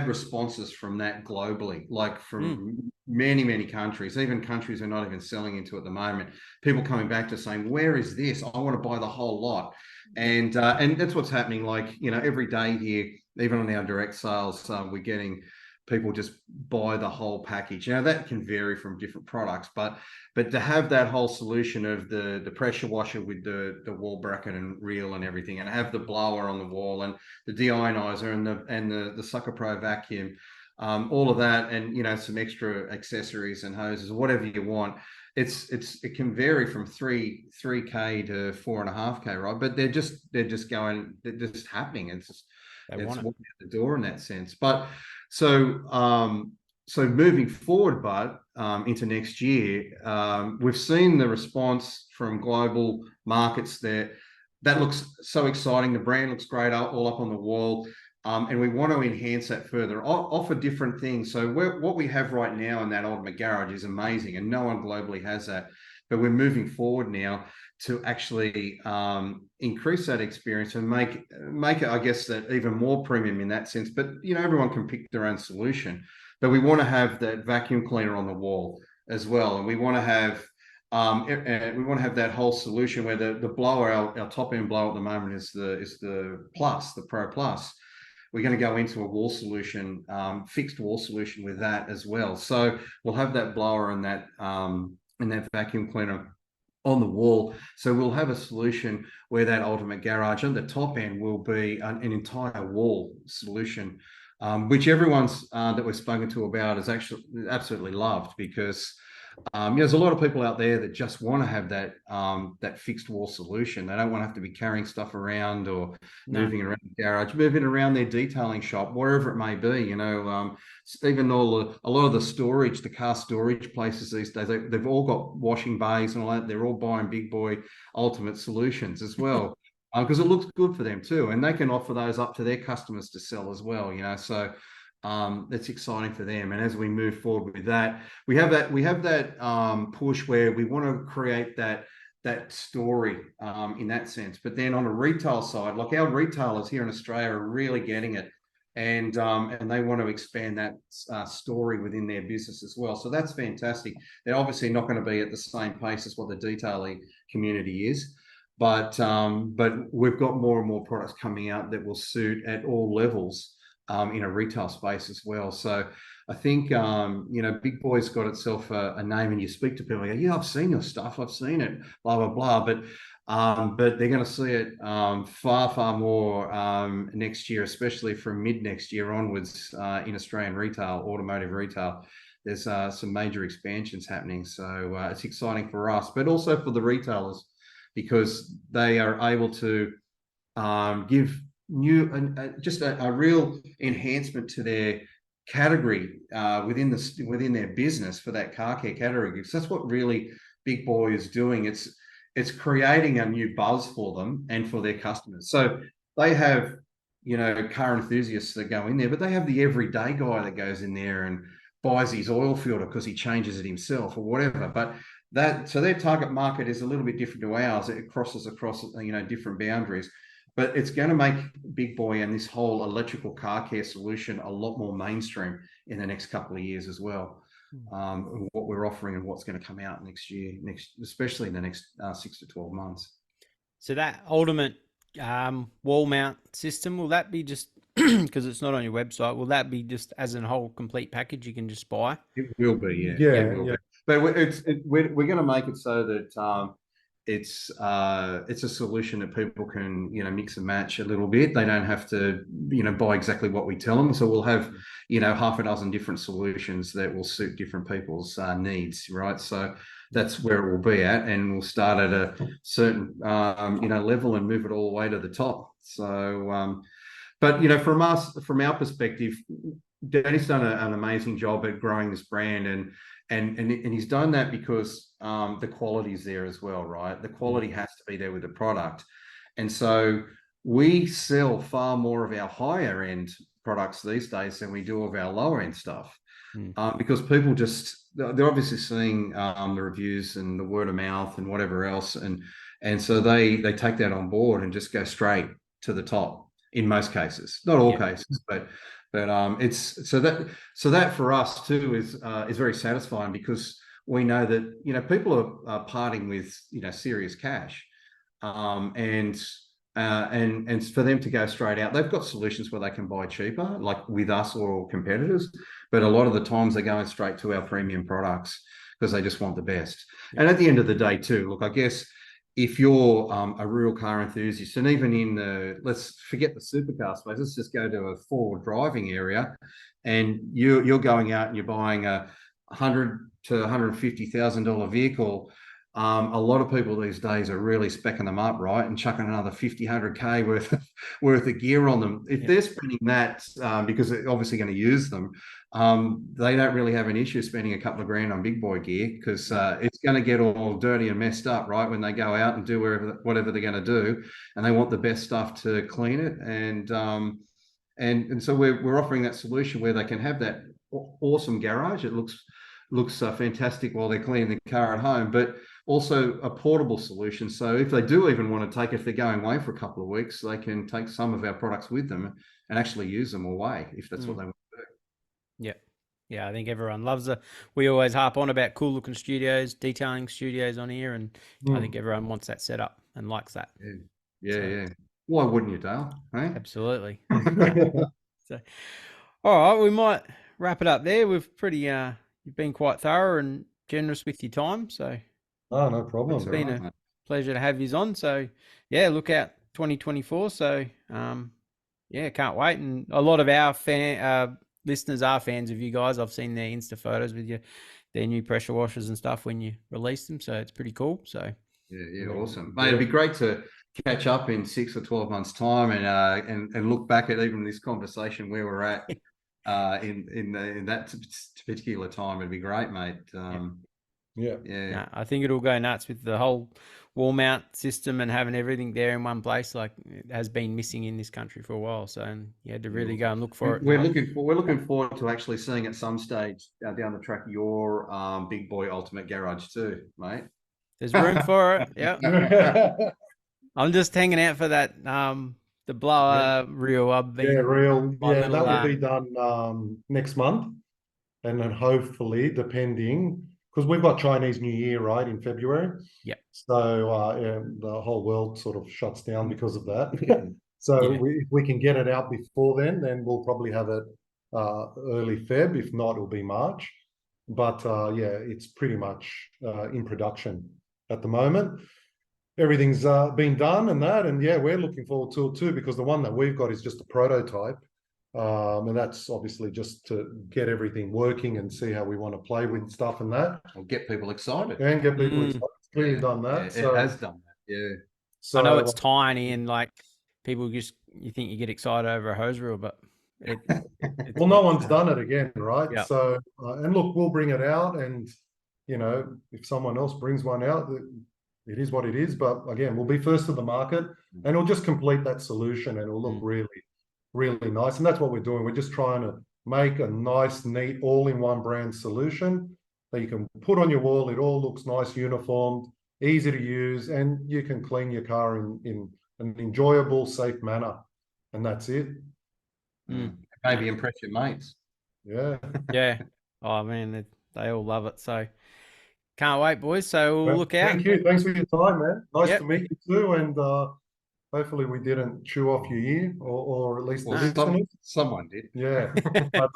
responses from that globally, like from many countries, even countries we're not even selling into at the moment. People coming back to saying, "Where is this? I want to buy the whole lot." And that's what's happening. Like every day here, even on our direct sales, we're getting people just buy the whole package. Now that can vary from different products, but to have that whole solution of the pressure washer with the wall bracket and reel and everything, and have the blower on the wall and the deionizer and the Sucker Pro vacuum, all of that, and some extra accessories and hoses, whatever you want. It can vary from 3K to 4.5K, right? But they're just happening. It's walking out the door in that sense. But so moving forward, but into next year, we've seen the response from global markets there. That looks so exciting. The brand looks great, all up on the wall. And we want to enhance that further, offer different things. So what we have right now in that ultimate garage is amazing, and no one globally has that. But we're moving forward now to actually increase that experience and make it, I guess, that even more premium in that sense. But everyone can pick their own solution. But we want to have that vacuum cleaner on the wall as well, and we want to have that whole solution where the blower, our top end blower at the moment is the Plus, the Pro Plus. We're going to go into a wall solution, fixed wall solution with that as well. So we'll have that blower and that vacuum cleaner on the wall. So we'll have a solution where that ultimate garage on the top end will be an entire wall solution, which everyone's that we've spoken to about is actually absolutely loved, because there's a lot of people out there that just want to have that fixed wall solution. They don't want to have to be carrying stuff around or moving around the garage, moving around their detailing shop, wherever it may be. Even a lot of the storage, the car storage places these days, they've all got washing bays and all that. They're all buying BigBoi Ultimate solutions as well. Because it looks good for them too, and they can offer those up to their customers to sell as well. So that's exciting for them. And as we move forward with that, we have that push where we want to create that story in that sense. But then on a retail side, like our retailers here in Australia are really getting it, and they want to expand that story within their business as well. So that's fantastic. They're obviously not going to be at the same pace as what the detailing community is. But we've got more and more products coming out that will suit at all levels in a retail space as well. So I think BigBoi's got itself a name, and you speak to people and go, "Yeah, I've seen your stuff, I've seen it, blah blah blah." But they're going to see it far more next year, especially from mid next year onwards in Australian retail, automotive retail. There's some major expansions happening, so it's exciting for us, but also for the retailers, because they are able to give new just a real enhancement to their category within their business for that car care category, because that's what really BigBoi is doing. it's creating a new buzz for them and for their customers. So they have, car enthusiasts that go in there, but they have the everyday guy that goes in there and buys his oil filter because he changes it himself or whatever. But so their target market is a little bit different to ours. It crosses across, different boundaries. But it's going to make BigBoi and this whole electrical car care solution a lot more mainstream in the next couple of years as well. What we're offering and what's going to come out next year, especially in the next 6 to 12 months. So that ultimate wall mount system, will that be just because it's not on your website? Will that be just as a whole complete package you can just buy? It will be, Yeah, It will be. But we're going to make it so that it's a solution that people can mix and match a little bit. They don't have to buy exactly what we tell them. So we'll have half a dozen different solutions that will suit different people's needs, right? So that's where it will be at, and we'll start at a certain level and move it all the way to the top. So but from our perspective, Danny's done an amazing job at growing this brand, and he's done that because the quality is there as well, right? The quality has to be there with the product. And so we sell far more of our higher end products these days than we do of our lower end stuff. Because people they're obviously seeing the reviews and the word of mouth and whatever else. And so they take that on board and just go straight to the top in most cases, not all cases, but it's so that for us too is very satisfying, because we know that people are parting with serious cash, and for them to go straight out, they've got solutions where they can buy cheaper, like with us or competitors, but a lot of the times they're going straight to our premium products because they just want the best. And at the end of the day too, look, I guess if you're a real car enthusiast, and even in let's forget the supercar space, let's just go to a forward driving area, and you're going out and you're buying a $100,000 to $150,000 vehicle. A lot of people these days are really speccing them up, right, and chucking another 50, 100K worth of gear on them. If they're spending that because they're obviously going to use them, they don't really have an issue spending a couple of grand on BigBoi gear, because it's going to get all dirty and messed up, right, when they go out and do whatever they're going to do, and they want the best stuff to clean it. And so we're offering that solution where they can have that awesome garage. It looks fantastic while they're cleaning the car at home, but also a portable solution. So if they do even want to if they're going away for a couple of weeks, they can take some of our products with them and actually use them away if that's what they want to do. Yeah, I think everyone loves it. We always harp on about cool looking studios, detailing studios on here, and I think everyone wants that setup and likes that. Yeah. Why wouldn't you, Dale? Hey? Absolutely. So, all right, we might wrap it up there. We've you've been quite thorough and generous with your time, so no problem. It's been a pleasure to have you on. So yeah, look out 2024. So can't wait. And a lot of our listeners are fans of you guys. I've seen their Insta photos with their new pressure washers and stuff when you release them. So it's pretty cool. So yeah, awesome, mate. It'd be great to catch up in 6 or 12 months' time and look back at even this conversation where we're at in that particular time. It'd be great, mate. Yeah, I think it'll go nuts with the whole wall mount system and having everything there in one place, like it has been missing in this country for a while. So you had to really go and look for it. We're looking forward to actually seeing at some stage down the track your BigBoi Ultimate Garage too, mate. There's room for it. Yeah. I'm just hanging out for that the blower reel. That will be done next month, and then hopefully, depending. Because we've got Chinese New Year, right, in February. Yeah. So the whole world sort of shuts down because of that. So if we can get it out before then we'll probably have it early Feb. If not, it'll be March. But it's pretty much in production at the moment. Everything's been done and we're looking forward to it too, because the one that we've got is just a prototype. And that's obviously just to get everything working and see how we want to play with stuff and that. Or get people excited. And get people excited. It's clearly done that. Yeah, it has done that, yeah. So, I know it's tiny and like people you think you get excited over a hose reel, but well, no one's done it again, right? Yeah. So, and look, we'll bring it out, and if someone else brings one out, it is what it is. But again, we'll be first to the market, and it'll just complete that solution, and it'll look really, really nice. And that's what we're doing. We're just trying to make a nice, neat, all-in-one brand solution that you can put on your wall. It all looks nice, uniformed, easy to use, and you can clean your car in an enjoyable, safe manner. And that's it. Maybe impress your mates. Yeah. Yeah. Oh man, they all love it. So can't wait, boys. So we'll look out. Thank you. Thanks for your time, man. Nice to meet you too. And hopefully we didn't chew off your ear, or at least someone did. Yeah. But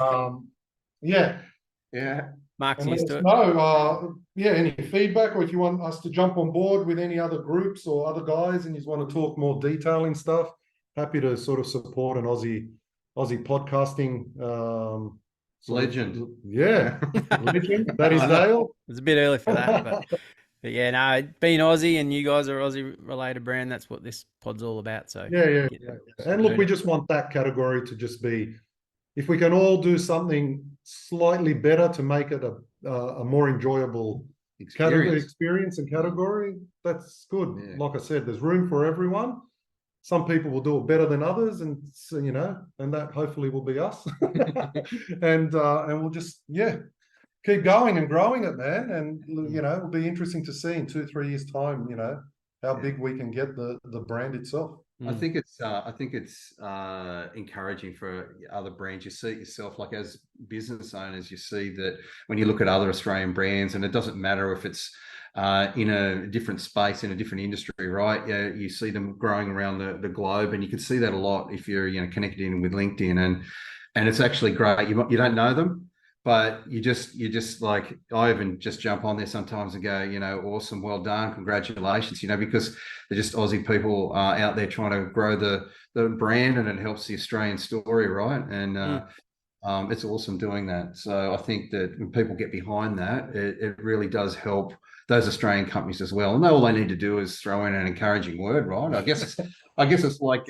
yeah. Mark's and let used us to it. know, any feedback, or if you want us to jump on board with any other groups or other guys, and you want to talk more detailing stuff, happy to sort of support an Aussie podcasting legend. Legend. That is Dale. It's a bit early for that, but yeah, no, being Aussie and you guys are Aussie related brand, that's what this pod's all about. So Yeah. And look, we just want that category to just be, if we can all do something slightly better to make it a more enjoyable experience and category, that's good. Yeah. Like I said, there's room for everyone. Some people will do it better than others, and so, and that hopefully will be us. and we'll just keep going and growing it, man. And it'll be interesting to see in 2-3 years' time, how big we can get the brand itself. I think it's encouraging for other brands. You see it yourself, like as business owners, you see that when you look at other Australian brands, and it doesn't matter if it's in a different space, in a different industry, right? You see them growing around the globe, and you can see that a lot if you're connected in with LinkedIn, and it's actually great. You don't know them, but you just like, I even just jump on there sometimes and go, awesome, well done, congratulations, because they're just Aussie people out there trying to grow the brand, and it helps the Australian story, right? And it's awesome doing that. So I think that when people get behind that, it really does help those Australian companies as well. And all they need to do is throw in an encouraging word, right? I guess it's like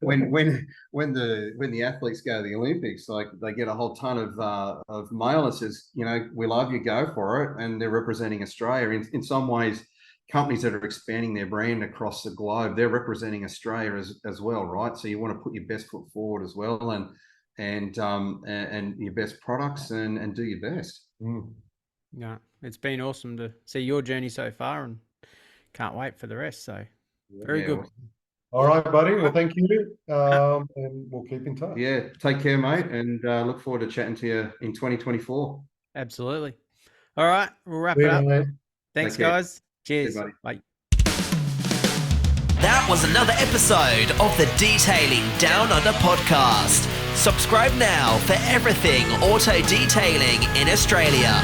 when the athletes go to the Olympics, like they get a whole ton of mail that says, we love you, go for it, and they're representing Australia. In some ways, companies that are expanding their brand across the globe, they're representing Australia as well, right? So you want to put your best foot forward as well, and your best products, and do your best. Yeah, it's been awesome to see your journey so far, and can't wait for the rest. So very good. All right, buddy. Well, thank you. And we'll keep in touch. Yeah, take care, mate, and look forward to chatting to you in 2024. Absolutely. All right, we'll wrap it up. Mate. Thanks, guys. Cheers. Buddy. Bye. That was another episode of the Detailing Down Under podcast. Subscribe now for everything auto detailing in Australia.